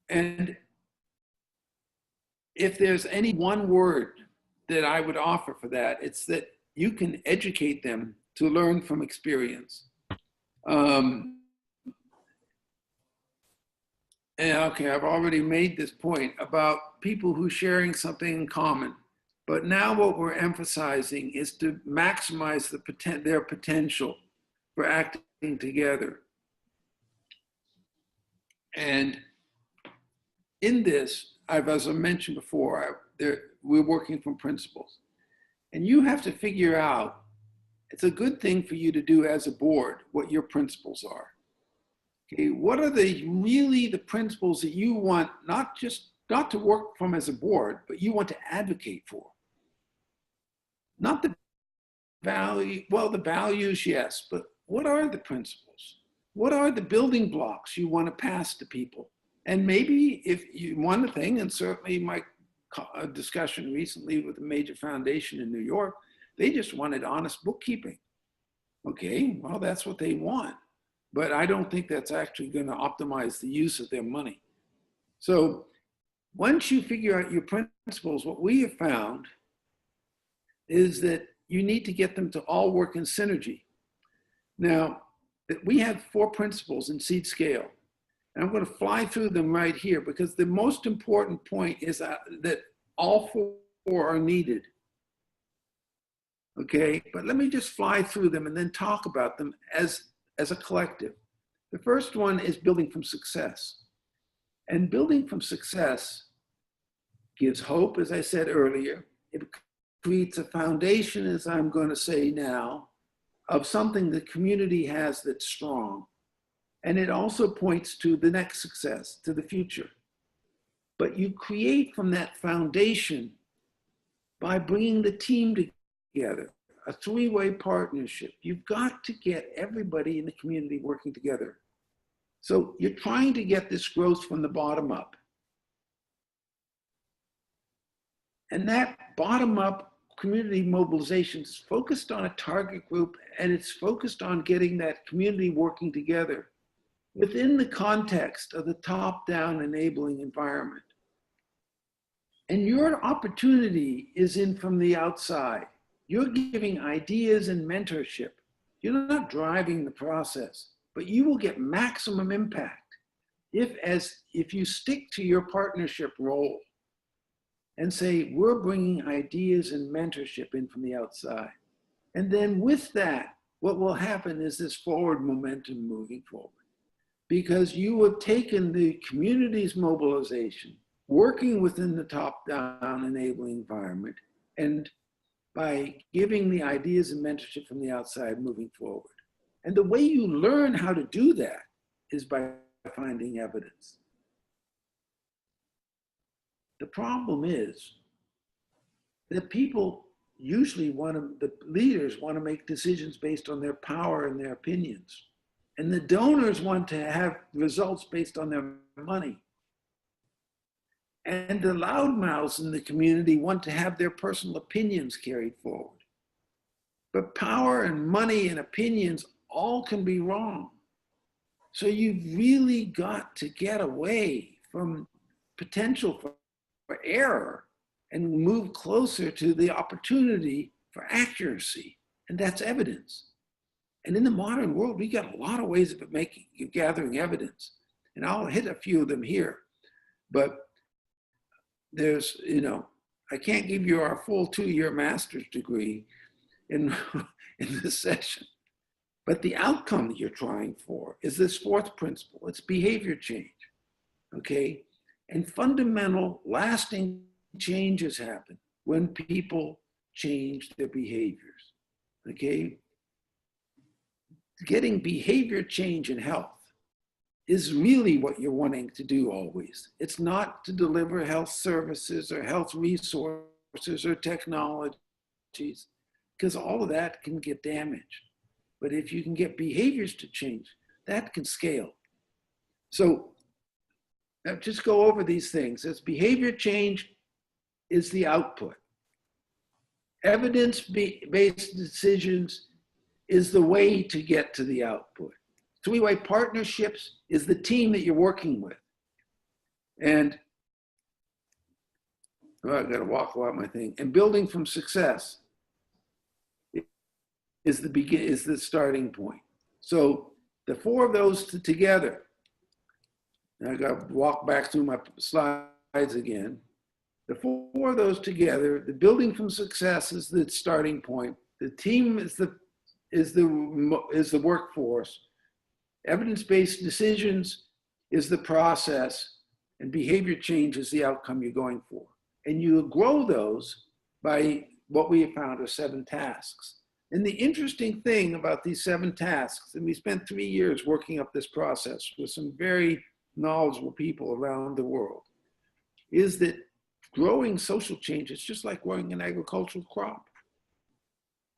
And if there's any one word that I would offer for that, it's that you can educate them to learn from experience. And okay, I've already made this point about people who are sharing something in common. But now what we're emphasizing is to maximize their potential for acting together. And in this, as I mentioned before, we're working from principles. And you have to figure out, it's a good thing for you to do as a board, what your principles are. Okay, what are the principles that you want not to work from as a board, but you want to advocate for? Not the value, well, the values, yes, but what are the principles? What are the building blocks you want to pass to people? And maybe if you, one thing, and certainly my discussion recently with a major foundation in New York, they just wanted honest bookkeeping. Okay, well, that's what they want. But I don't think that's actually going to optimize the use of their money. So once you figure out your principles, what we have found is that you need to get them to all work in synergy. Now, we have 4 principles in SeedScale. And I'm going to fly through them right here because the most important point is that all 4 are needed. Okay, but let me just fly through them and then talk about them as a collective. The first one is building from success. And building from success gives hope, as I said earlier. It creates a foundation, as I'm going to say now, of something the community has that's strong. And it also points to the next success, to the future. But you create from that foundation by bringing the team together, a 3-way partnership. You've got to get everybody in the community working together. So you're trying to get this growth from the bottom up. And that bottom up community mobilization is focused on a target group, and it's focused on getting that community working together within the context of the top-down enabling environment. And your opportunity is in from the outside. You're giving ideas and mentorship. You're not driving the process, but you will get maximum impact if you stick to your partnership role and say, we're bringing ideas and mentorship in from the outside. And then with that, what will happen is this forward momentum moving forward. Because you have taken the community's mobilization, working within the top-down enabling environment, and by giving the ideas and mentorship from the outside moving forward. And the way you learn how to do that is by finding evidence. The problem is that people usually the leaders want to make decisions based on their power and their opinions. And the donors want to have results based on their money. And the loudmouths in the community want to have their personal opinions carried forward. But power and money and opinions all can be wrong. So you've really got to get away from potential for error and move closer to the opportunity for accuracy. And that's evidence. And in the modern world, we got a lot of ways of gathering evidence. And I'll hit a few of them here. But there's, I can't give you our full 2-year master's degree in this session. But the outcome that you're trying for is this fourth principle. It's behavior change, okay? And fundamental, lasting changes happen when people change their behaviors, okay? Getting behavior change in health is really what you're wanting to do always. It's not to deliver health services or health resources or technologies, because all of that can get damaged. But if you can get behaviors to change, that can scale. So now just go over these things. As behavior change is the output. Evidence-based decisions is the way to get to the output. Three-way partnerships is the team that you're working with. And I've got to walk out my thing. And building from success is the starting point. So the four of those together, and I got to walk back through my slides again. The four of those together, the building from success is the starting point. The team is the workforce. Evidence-based decisions is the process, and behavior change is the outcome you're going for. And you grow those by what we have found are 7 tasks. And the interesting thing about these 7 tasks, and we spent 3 years working up this process with some very knowledgeable people around the world, is that growing social change is just like growing an agricultural crop.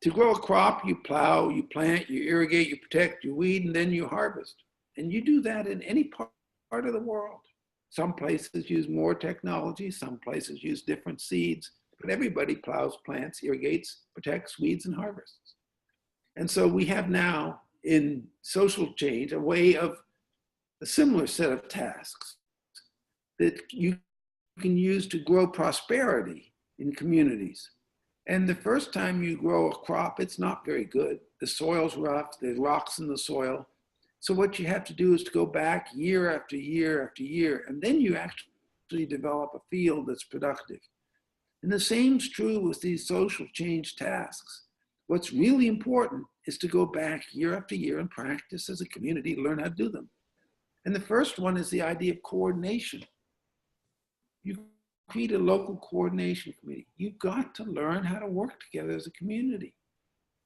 To grow a crop, you plow, you plant, you irrigate, you protect, you weed, and then you harvest. And you do that in any part of the world. Some places use more technology, some places use different seeds, but everybody plows, plants, irrigates, protects, weeds, and harvests. And so we have now in social change a similar set of tasks that you can use to grow prosperity in communities. And the first time you grow a crop, it's not very good. The soil's rough, there's rocks in the soil. So what you have to do is to go back year after year after year, and then you actually develop a field that's productive. And the same's true with these social change tasks. What's really important is to go back year after year and practice as a community, learn how to do them. And the first one is the idea of coordination. You create a local coordination committee. You've got to learn how to work together as a community.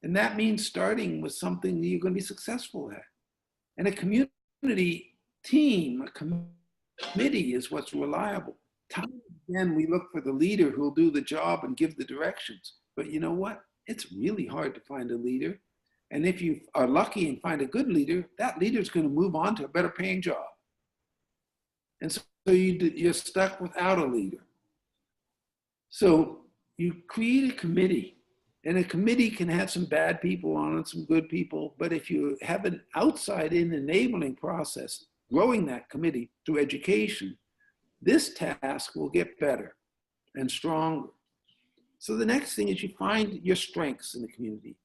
And that means starting with something that you're going to be successful at. And a community team, a committee is what's reliable. Time and again, we look for the leader who will do the job and give the directions. But you know what? It's really hard to find a leader. And if you are lucky and find a good leader, that leader is going to move on to a better paying job. And so you're stuck without a leader. So you create a committee, and a committee can have some bad people on it, some good people, but if you have an outside-in enabling process, growing that committee through education, this task will get better and stronger. So the next thing is you find your strengths in the community,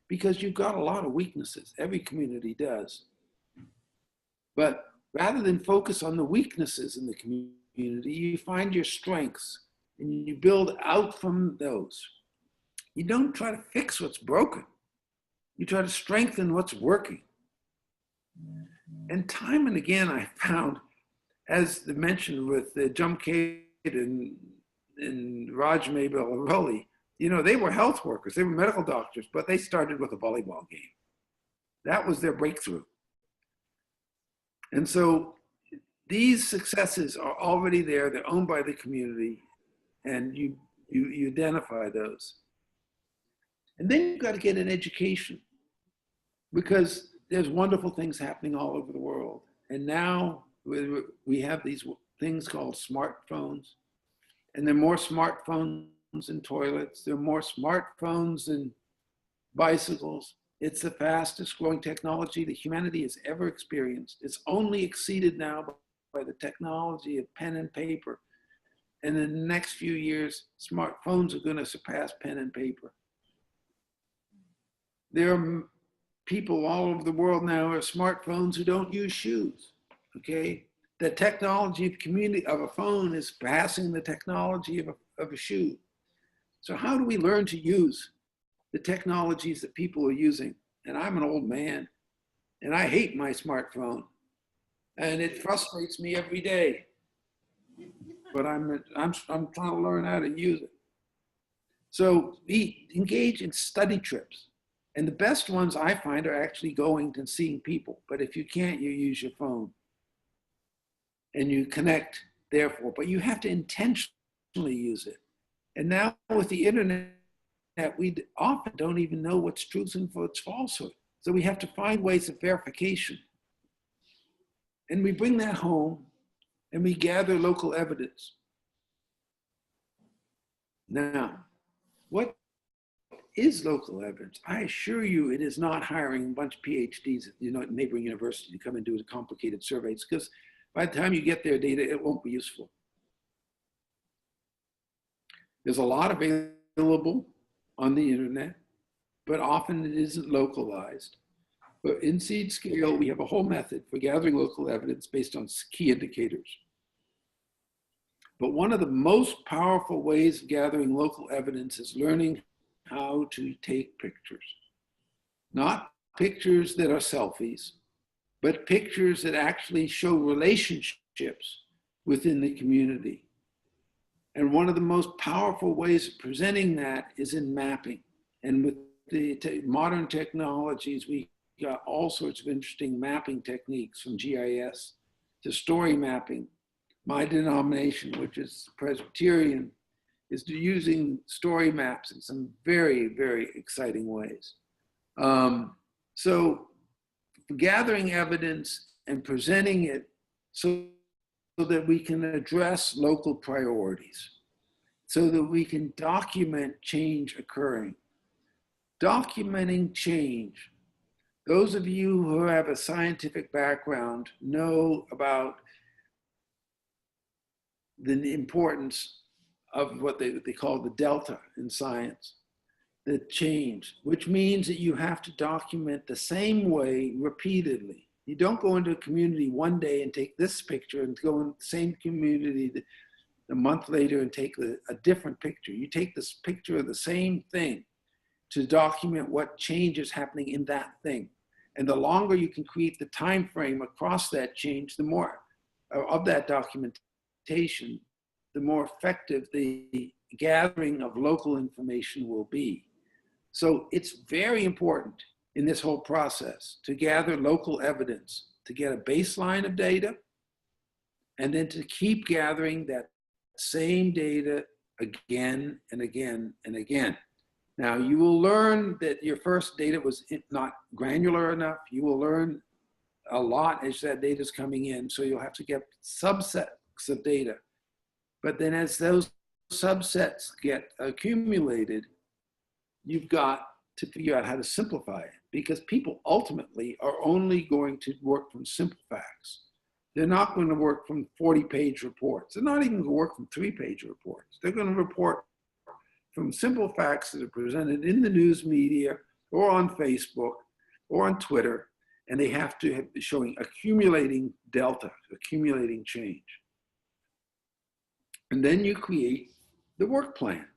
because you've got a lot of weaknesses. Every community does. But rather than focus on the weaknesses in the community, you find your strengths and you build out from those. You don't try to fix what's broken. You try to strengthen what's working. And time and again, I found, as mentioned with Jum Cade and Raj Mabel, they were health workers, they were medical doctors, but they started with a volleyball game. That was their breakthrough. And so these successes are already there. They're owned by the community, and you identify those. And then you've got to get an education, because there's wonderful things happening all over the world. And now we have these things called smartphones, and there are more smartphones in toilets. There are more smartphones in bicycles. It's the fastest growing technology that humanity has ever experienced. It's only exceeded now by the technology of pen and paper. And in the next few years, smartphones are going to surpass pen and paper. There are people all over the world now with smartphones who don't use shoes, okay? The technology of a phone is passing the technology of a shoe. So how do we learn to use the technologies that people are using? And I'm an old man, and I hate my smartphone, and it frustrates me every day. But I'm trying to learn how to use it. So we engage in study trips, and the best ones I find are actually going and seeing people. But if you can't, you use your phone, and you connect. Therefore, but you have to intentionally use it. And now with the internet, we often don't even know what's truth and what's falsehood. So we have to find ways of verification. And we bring that home and we gather local evidence. Now, what is local evidence? I assure you it is not hiring a bunch of PhDs at neighboring university to come and do complicated surveys, because by the time you get their data, it won't be useful. There's a lot available on the internet, but often it isn't localized. But in SeedScale, we have a whole method for gathering local evidence based on key indicators. But one of the most powerful ways of gathering local evidence is learning how to take pictures. Not pictures that are selfies, but pictures that actually show relationships within the community. And one of the most powerful ways of presenting that is in mapping. And with the modern technologies, we got all sorts of interesting mapping techniques, from GIS to story mapping. My denomination, which is Presbyterian, is using story maps in some very, very exciting ways. So gathering evidence and presenting it so that we can address local priorities, so that we can document change occurring. Documenting change. Those of you who have a scientific background know about the importance of what they call the delta in science, the change, which means that you have to document the same way repeatedly. You don't go into a community one day and take this picture and go in the same community a month later and take a different picture. You take this picture of the same thing to document what change is happening in that thing. And the longer you can create the time frame across that change, the more of that documentation, the more effective the gathering of local information will be. So it's very important in this whole process to gather local evidence, to get a baseline of data, and then to keep gathering that same data again and again and again. Now, you will learn that your first data was not granular enough. You will learn a lot as that data is coming in, so you'll have to get subsets of data. But then as those subsets get accumulated, you've got to figure out how to simplify it, because people ultimately are only going to work from simple facts. They're not going to work from 40-page reports. They're not even going to work from 3-page reports. They're going to report from simple facts that are presented in the news media or on Facebook or on Twitter, and they have to be showing accumulating delta, accumulating change. And then you create the work plan.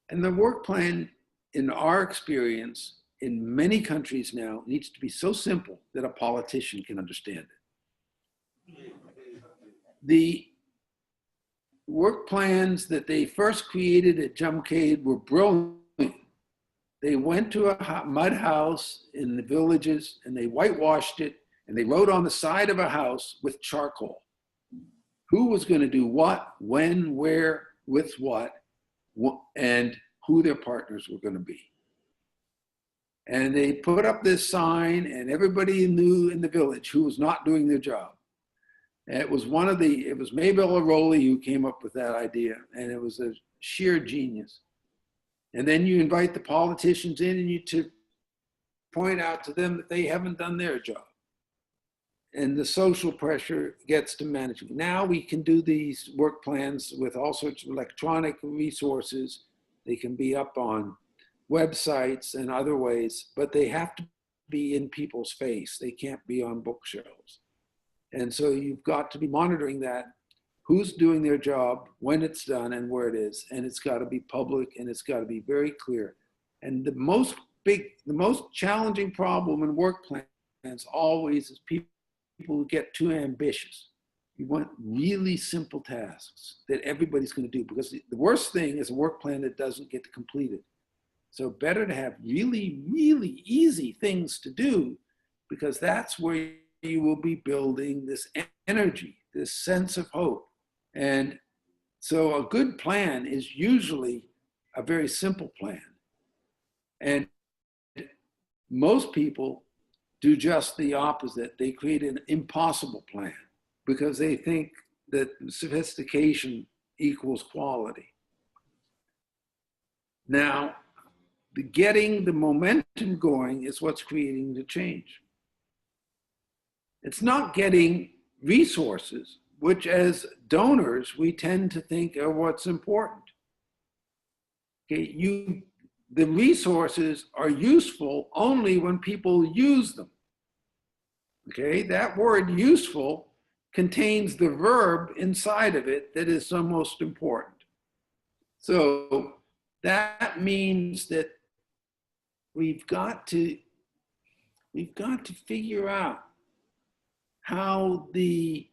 And the work plan, in our experience, in many countries now, needs to be so simple that a politician can understand it. The work plans that they first created at Jumpcade were brilliant. They went to a mud house in the villages and they whitewashed it And they wrote on the side of a house with charcoal who was going to do what, when, where, with what, and who their partners were going to be. And they put up this sign, and everybody knew in the village who was not doing their job. And it was Mabel Aroli who came up with that idea, and it was a sheer genius. And then you invite the politicians in and you to point out to them that they haven't done their job. And the social pressure gets to management. Now we can do these work plans with all sorts of electronic resources. They can be up on websites and other ways, but they have to be in people's face. They can't be on bookshelves. And so you've got to be monitoring that, who's doing their job, when it's done, and where it is. And it's got to be public, and it's got to be very clear. And the most challenging problem in work plans always is people who get too ambitious. You want really simple tasks that everybody's going to do, because the worst thing is a work plan that doesn't get completed. So better to have really, really easy things to do, because that's where you will be building this energy, this sense of hope. And so a good plan is usually a very simple plan. And most people do just the opposite. They create an impossible plan because they think that sophistication equals quality. Now, getting the momentum going is what's creating the change. It's not getting resources, which as donors, we tend to think are what's important. Okay, the resources are useful only when people use them. Okay, that word useful contains the verb inside of it that is the most important. So that means that we've got to figure out how the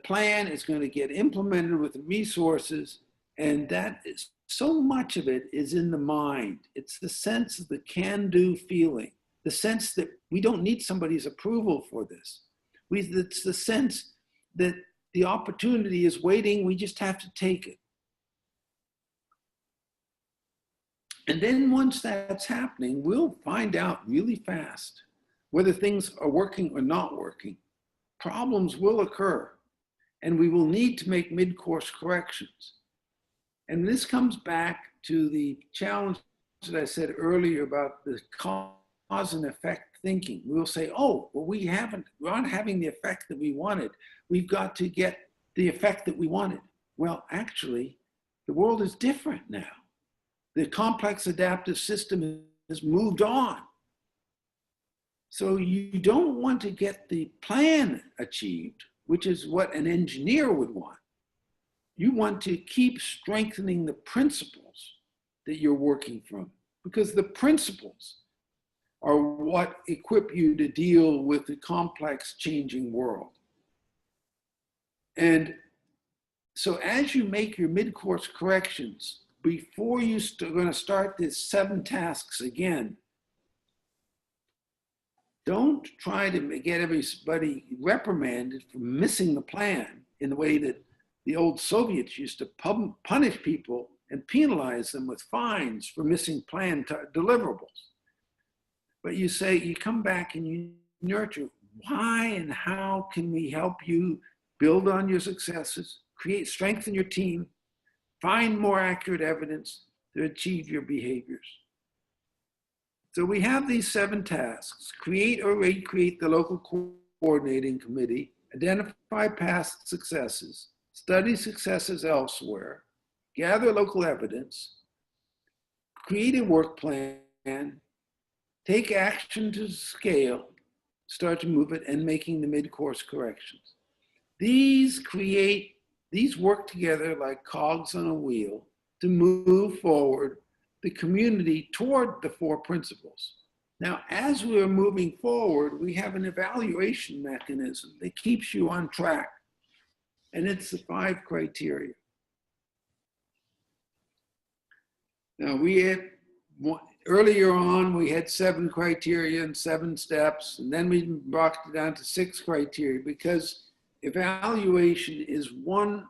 plan is going to get implemented with the resources, and that is so much of it is in the mind. It's the sense of the can-do feeling, the sense that we don't need somebody's approval for this. It's the sense that the opportunity is waiting, we just have to take it. And then once that's happening, we'll find out really fast whether things are working or not working. Problems will occur, and we will need to make mid-course corrections. And this comes back to the challenge that I said earlier about the cause and effect thinking. We'll say, oh, well, we're not having the effect that we wanted. We've got to get the effect that we wanted. Well, actually, the world is different now. The complex adaptive system has moved on. So you don't want to get the plan achieved, which is what an engineer would want. You want to keep strengthening the principles that you're working from, because the principles are what equip you to deal with the complex changing world. And so as you make your mid-course corrections, before you're going to start this 7 tasks again, don't try to get everybody reprimanded for missing the plan in the way that the old Soviets used to punish people and penalize them with fines for missing plan deliverables. But you say, you come back and you nurture, why and how can we help you build on your successes, strengthen your team, find more accurate evidence to achieve your behaviors. So we have these 7 tasks: create or recreate the local coordinating committee, identify past successes, study successes elsewhere, gather local evidence, create a work plan, take action to scale, start to move it, and making the mid-course corrections. These work together like cogs on a wheel to move forward the community toward the 4 principles. Now, as we are moving forward, we have an evaluation mechanism that keeps you on track. And it's the 5 criteria. Now, earlier on, we had 7 criteria and 7 steps, and then we brought it down to 6 criteria because evaluation is one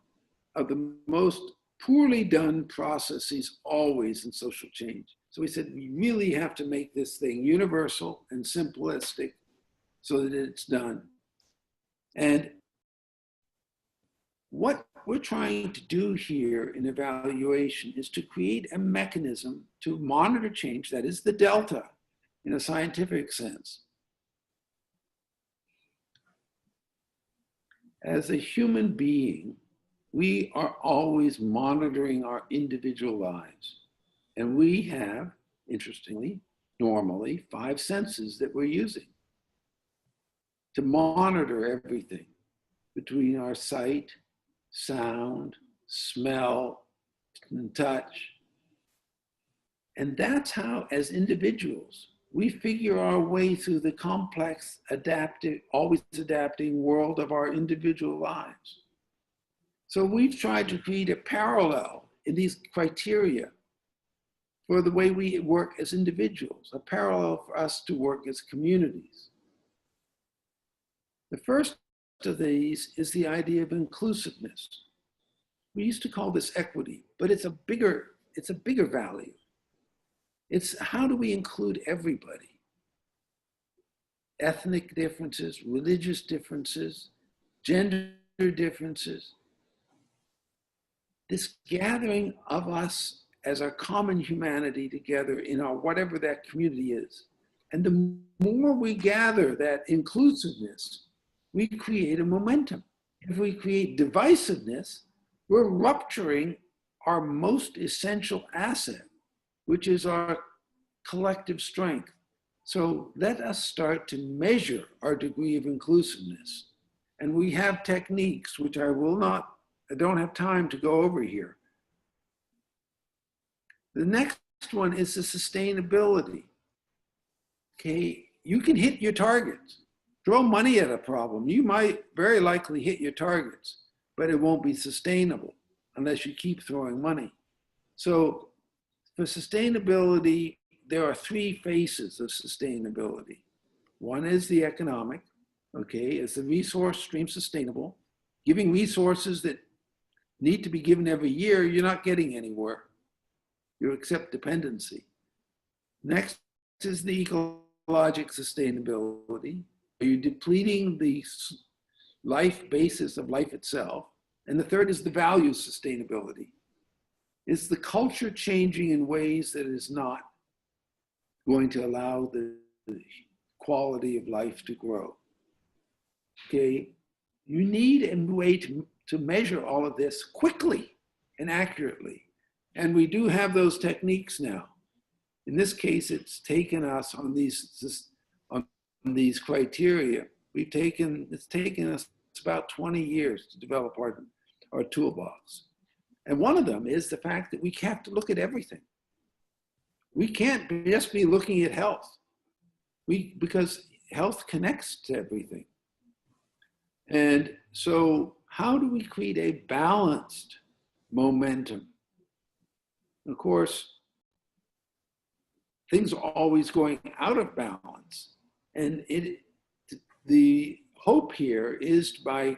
of the most poorly done processes always in social change. So we said, we really have to make this thing universal and simplistic so that it's done. And what we're trying to do here in evaluation is to create a mechanism to monitor change, that is the delta in a scientific sense. As a human being, we are always monitoring our individual lives. And we have, interestingly, normally 5 senses that we're using to monitor everything between our sight, sound, smell, and touch. And that's how, as individuals, we figure our way through the complex, adaptive, always adapting world of our individual lives. So we've tried to create a parallel in these criteria for the way we work as individuals, a parallel for us to work as communities. The first of these is the idea of inclusiveness. We used to call this equity, but it's a bigger value. It's how do we include everybody? Ethnic differences, religious differences, gender differences. This gathering of us as our common humanity together in our whatever that community is. And the more we gather that inclusiveness, we create a momentum. If we create divisiveness, we're rupturing our most essential asset, which is our collective strength. So let us start to measure our degree of inclusiveness. And we have techniques, which I don't have time to go over here. The next one is the sustainability. Okay, you can hit your targets. Throw money at a problem. You might very likely hit your targets, but it won't be sustainable unless you keep throwing money. So for sustainability, there are 3 faces of sustainability. One is the economic, okay, is the resource stream sustainable? Giving resources that need to be given every year, you're not getting anywhere. You accept dependency. Next is the ecologic sustainability. Are you depleting the life basis of life itself? And the third is the value sustainability. Is the culture changing in ways that is not going to allow the quality of life to grow? Okay, you need a way to measure all of this quickly and accurately. And we do have those techniques now. In this case, it's taken us on these criteria. It's taken us about 20 years to develop our toolbox. And one of them is the fact that we have to look at everything. We can't just be looking at health, because health connects to everything. And so how do we create a balanced momentum? Of course, things are always going out of balance. And the hope here is by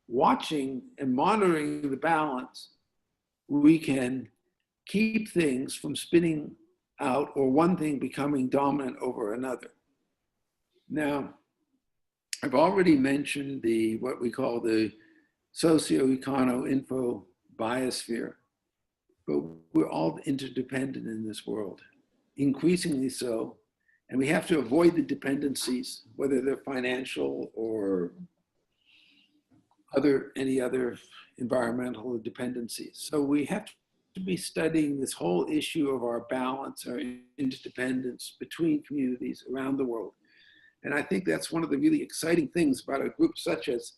watching and monitoring the balance, we can keep things from spinning out or one thing becoming dominant over another. Now, I've already mentioned what we call the socio-econo-info biosphere, but we're all interdependent in this world, increasingly so. And we have to avoid the dependencies, whether they're financial or any other environmental dependencies. So we have to be studying this whole issue of our balance, our interdependence between communities around the world. And I think that's one of the really exciting things about a group such as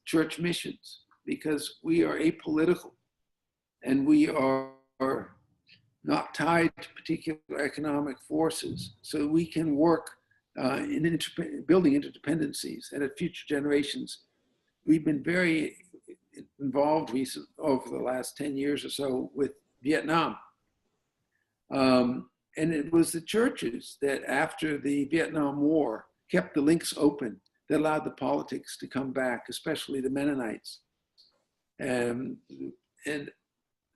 Church Missions, because we are apolitical and we are not tied to particular economic forces. So we can work in building interdependencies, and at future generations. We've been very involved over the last 10 years or so with Vietnam. And it was the churches that after the Vietnam War kept the links open that allowed the politics to come back, especially the Mennonites. And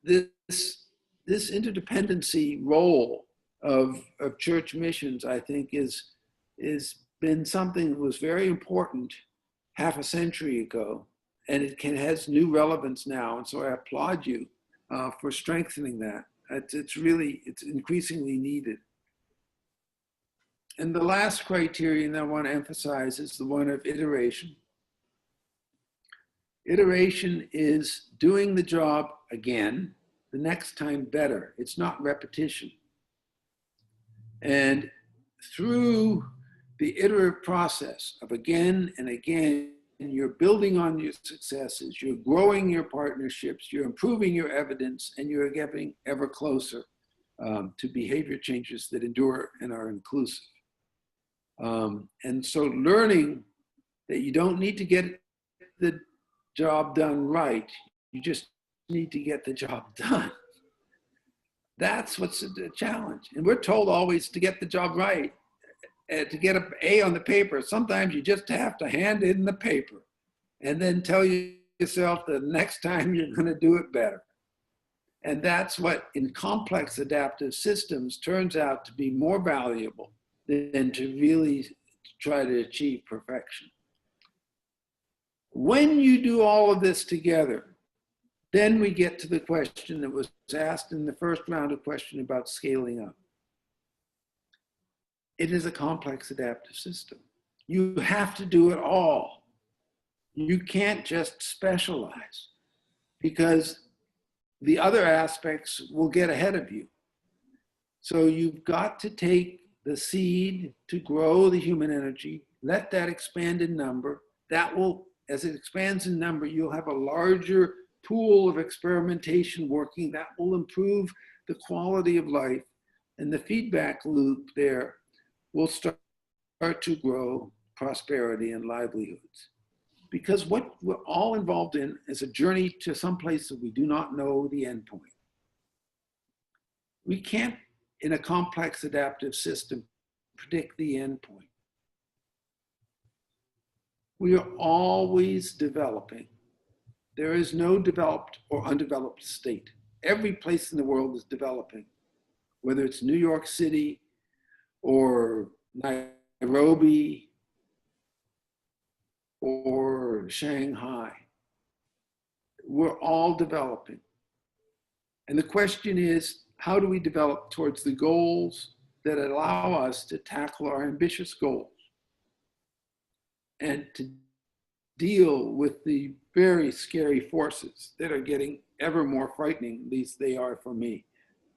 this interdependency role of church missions, I think, is been something that was very important half a century ago, and it has new relevance now. And so I applaud you for strengthening that. It's increasingly needed. And the last criterion that I want to emphasize is the one of iteration. Iteration is doing the job again, the next time better. It's not repetition. And through the iterative process of again and again, and you're building on your successes, you're growing your partnerships, you're improving your evidence, and you're getting ever closer to behavior changes that endure and are inclusive. And so learning that you don't need to get the job done right, you just need to get the job done. That's what's the challenge. And we're told always to get the job right. To get an A on the paper, sometimes you just have to hand in the paper and then tell yourself the next time you're going to do it better. And that's what in complex adaptive systems turns out to be more valuable than to really try to achieve perfection. When you do all of this together, then we get to the question that was asked in the first round of questions about scaling up. It is a complex adaptive system. You have to do it all. You can't just specialize because the other aspects will get ahead of you. So you've got to take the seed to grow the human energy, let that expand in number. That will, as it expands in number, you'll have a larger pool of experimentation working that will improve the quality of life, and the feedback loop there will start to grow prosperity and livelihoods. Because what we're all involved in is a journey to some place that we do not know the end point. We can't, in a complex adaptive system, predict the end point. We are always developing. There is no developed or undeveloped state. Every place in the world is developing, whether it's New York City or Nairobi or Shanghai. We're all developing. And the question is, how do we develop towards the goals that allow us to tackle our ambitious goals and to deal with the very scary forces that are getting ever more frightening, at least they are for me.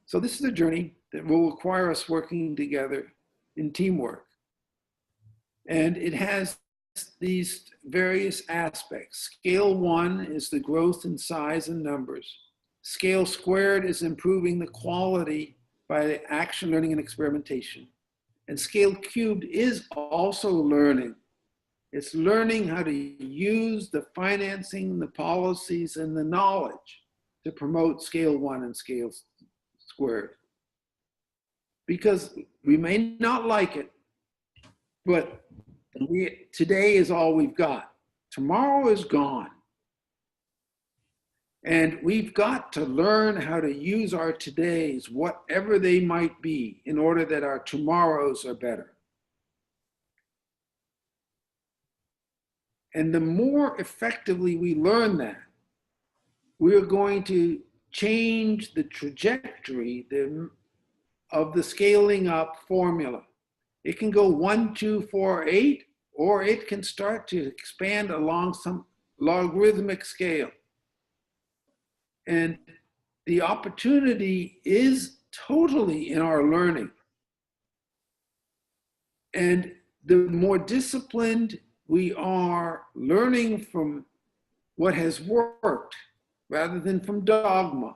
So this is a journey that will require us working together in teamwork. And it has these various aspects. Scale 1 is the growth in size and numbers. Scale squared is improving the quality by action, learning, and experimentation. And scale cubed is also learning. It's learning how to use the financing, the policies, and the knowledge to promote scale 1 and scale squared. Because we may not like it, but today is all we've got. Tomorrow is gone. And we've got to learn how to use our todays, whatever they might be, in order that our tomorrows are better. And the more effectively we learn that, we're going to change the trajectory of the scaling up formula. It can go 1, 2, 4, 8, or it can start to expand along some logarithmic scale. And the opportunity is totally in our learning. And the more disciplined we are learning from what has worked rather than from dogma,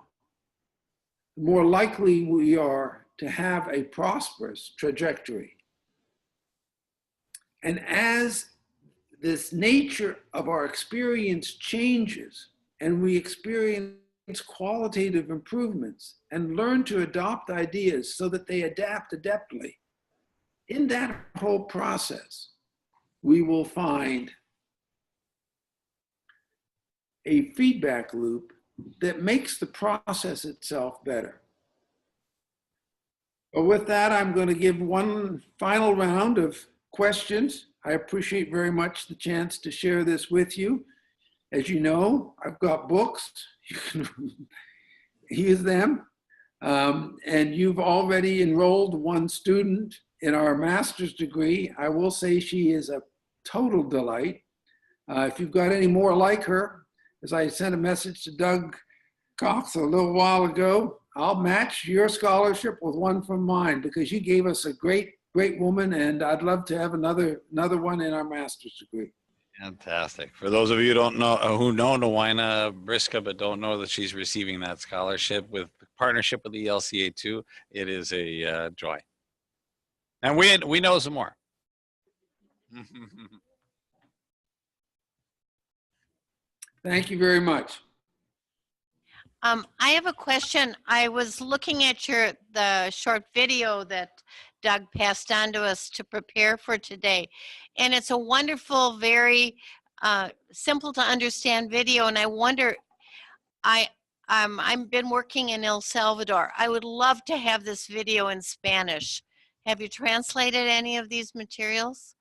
the more likely we are to have a prosperous trajectory. And as this nature of our experience changes and we experience qualitative improvements and learn to adopt ideas so that they adapt adeptly, in that whole process, we will find a feedback loop that makes the process itself better. But with that, I'm going to give one final round of questions. I appreciate very much the chance to share this with you. As you know, I've got books. You can use them. And you've already enrolled one student in our master's degree. I will say she is a total delight. If you've got any more like her, as I sent a message to Doug Cox a little while ago, I'll match your scholarship with one from mine because you gave us a great woman, and I'd love to have another one in our master's degree. Fantastic. For those of you who don't know, who know Nawina Briska but don't know that she's receiving that scholarship with partnership with the ELCA2, it is a joy. And we know some more. Thank you very much. I have a question. I was looking at the short video that Doug passed on to us to prepare for today. And it's a wonderful, very simple to understand video. And I wonder, I've been working in El Salvador. I would love to have this video in Spanish. Have you translated any of these materials?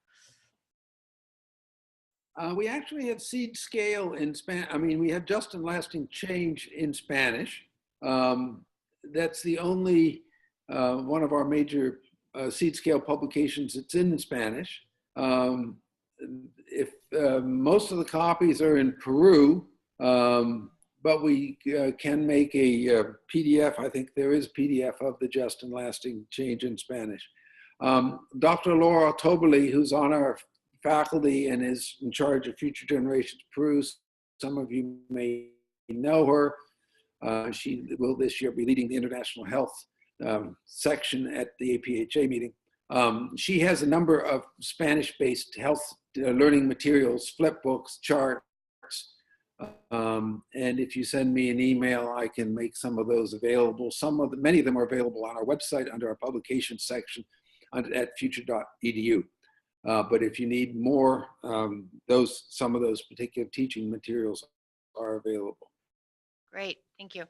We actually have SeedScale in Spanish. I mean, we have Just and Lasting Change in Spanish. That's the only one of our major SeedScale publications that's in Spanish. If most of the copies are in Peru, but we can make a PDF. I think there is a PDF of the Just and Lasting Change in Spanish. Dr. Laura Tobeli, who's on our faculty and is in charge of Future Generations Peru. Some of you may know her. She will this year be leading the International Health section at the APHA meeting. She has a number of Spanish-based health learning materials, flip books, charts. And if you send me an email, I can make some of those available. Many of them are available on our website under our publications section at future.edu. But if you need more, some of those particular teaching materials are available. Great, thank you.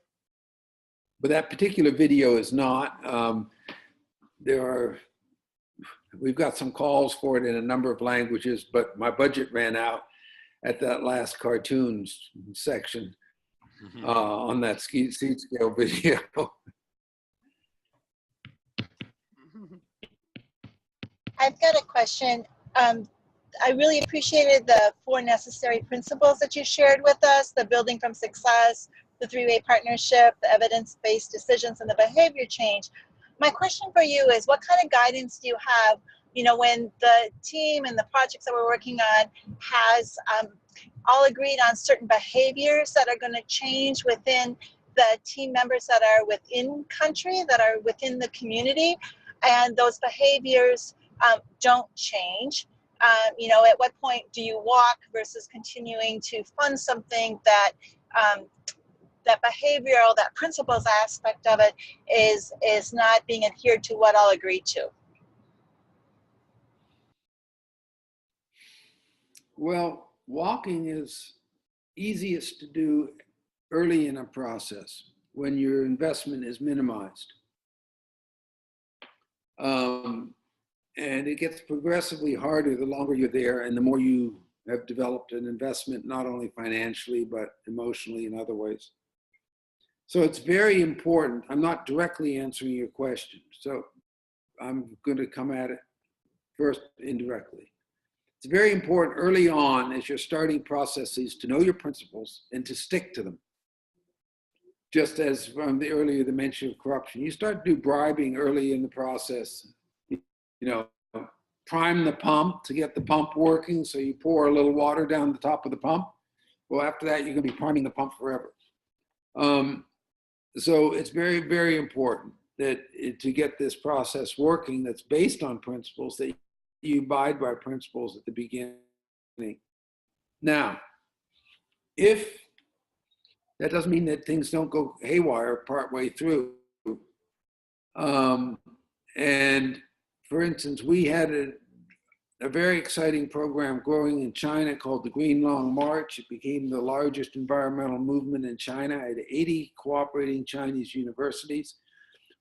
But that particular video is not. We've got some calls for it in a number of languages, but my budget ran out at that last cartoons section on that SeedScale video. I've got a question. I really appreciated the 4 necessary principles that you shared with us, the building from success, the 3-way partnership, the evidence-based decisions, and the behavior change. My question for you is, what kind of guidance do you have, when the team and the projects that we're working on has all agreed on certain behaviors that are going to change within the team members that are within country, that are within the community, and those behaviors don't change? At what point do you walk versus continuing to fund something that that behavioral, that principles aspect of it is not being adhered to what all agreed to? Well, walking is easiest to do early in a process when your investment is minimized. And it gets progressively harder the longer you're there and the more you have developed an investment, not only financially, but emotionally in other ways. So it's very important. I'm not directly answering your question, so I'm going to come at it first indirectly. It's very important early on as you're starting processes to know your principles and to stick to them. Just as from the earlier the mention of corruption, you start to do bribing early in the process. Prime the pump to get the pump working. So you pour a little water down the top of the pump. Well, after that, you're going to be priming the pump forever. So it's very, very important that to get this process working that's based on principles, that you abide by principles at the beginning. Now, if That doesn't mean that things don't go haywire partway through. And for instance, we had a very exciting program growing in China called the Green Long March. It became the largest environmental movement in China. It had 80 cooperating Chinese universities.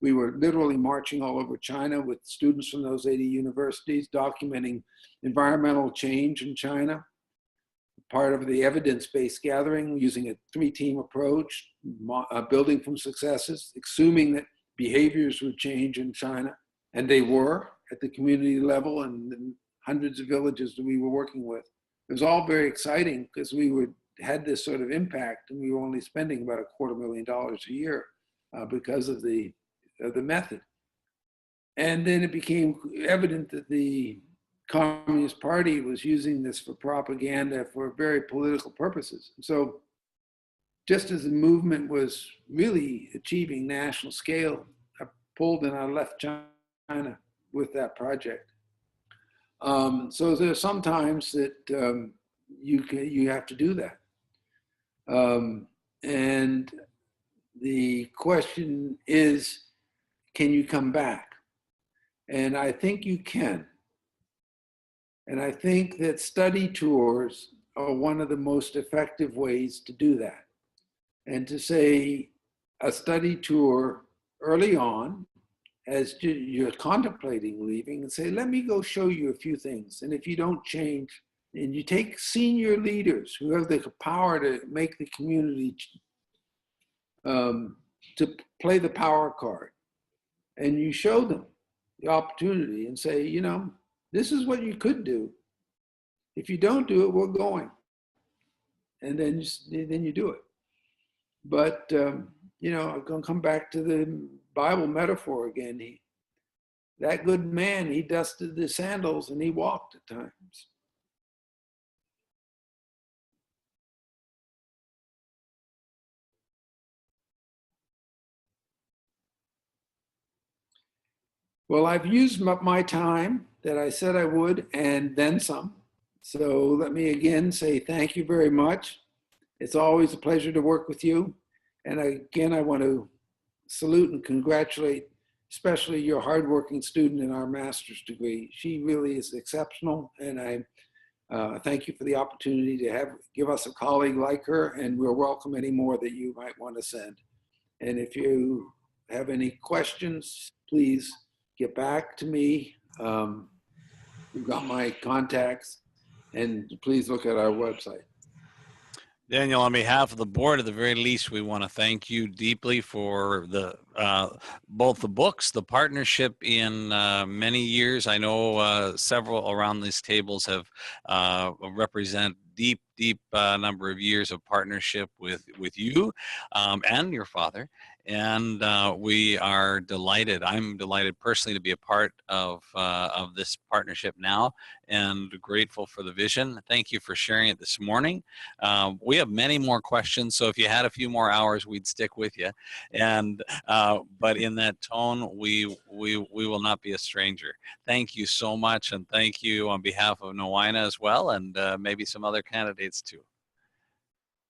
We were literally marching all over China with students from those 80 universities, documenting environmental change in China. Part of the evidence-based gathering, using a 3-team approach, building from successes, assuming that behaviors would change in China, and they were at the community level and hundreds of villages that we were working with. It was all very exciting because we had this sort of impact, and we were only spending about $250,000 a year because of the method. And then it became evident that the Communist Party was using this for propaganda for very political purposes. So just as the movement was really achieving national scale, I pulled and I left China with that project. So there are some times that you have to do that. And the question is, can you come back? And I think you can. And I think that study tours are one of the most effective ways to do that. And to say a study tour early on, as you're contemplating leaving, and say, let me go show you a few things. And if you don't change, and you take senior leaders who have the power to make the community, to play the power card, and you show them the opportunity and say, you know, this is what you could do. If you don't do it, we're going. And then you do it. But, you know, I'm going to come back to the Bible metaphor again. That good man, he dusted the sandals and he walked at times. Well, I've used my time that I said I would, and then some. So let me again say thank you very much. It's always a pleasure to work with you. And again, I want to salute and congratulate especially your hardworking student in our master's degree. She really is exceptional, and I thank you for the opportunity to give us a colleague like her, and we'll welcome any more that you might want to send. And if you have any questions, please get back to me. You've got my contacts, and please look at our website. Daniel, on behalf of the board, at the very least, we want to thank you deeply for the both the books, the partnership in many years. I know several around these tables have represent deep number of years of partnership with you and your father. And we are delighted. I'm delighted personally to be a part of this partnership now, and grateful for the vision. Thank you for sharing it this morning. We have many more questions, so if you had a few more hours, we'd stick with you. And but in that tone, we will not be a stranger. Thank you so much, and thank you on behalf of Nowina as well, and maybe some other candidates too.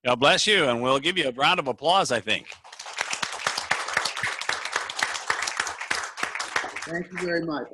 God bless you, and we'll give you a round of applause, I think. Thank you very much.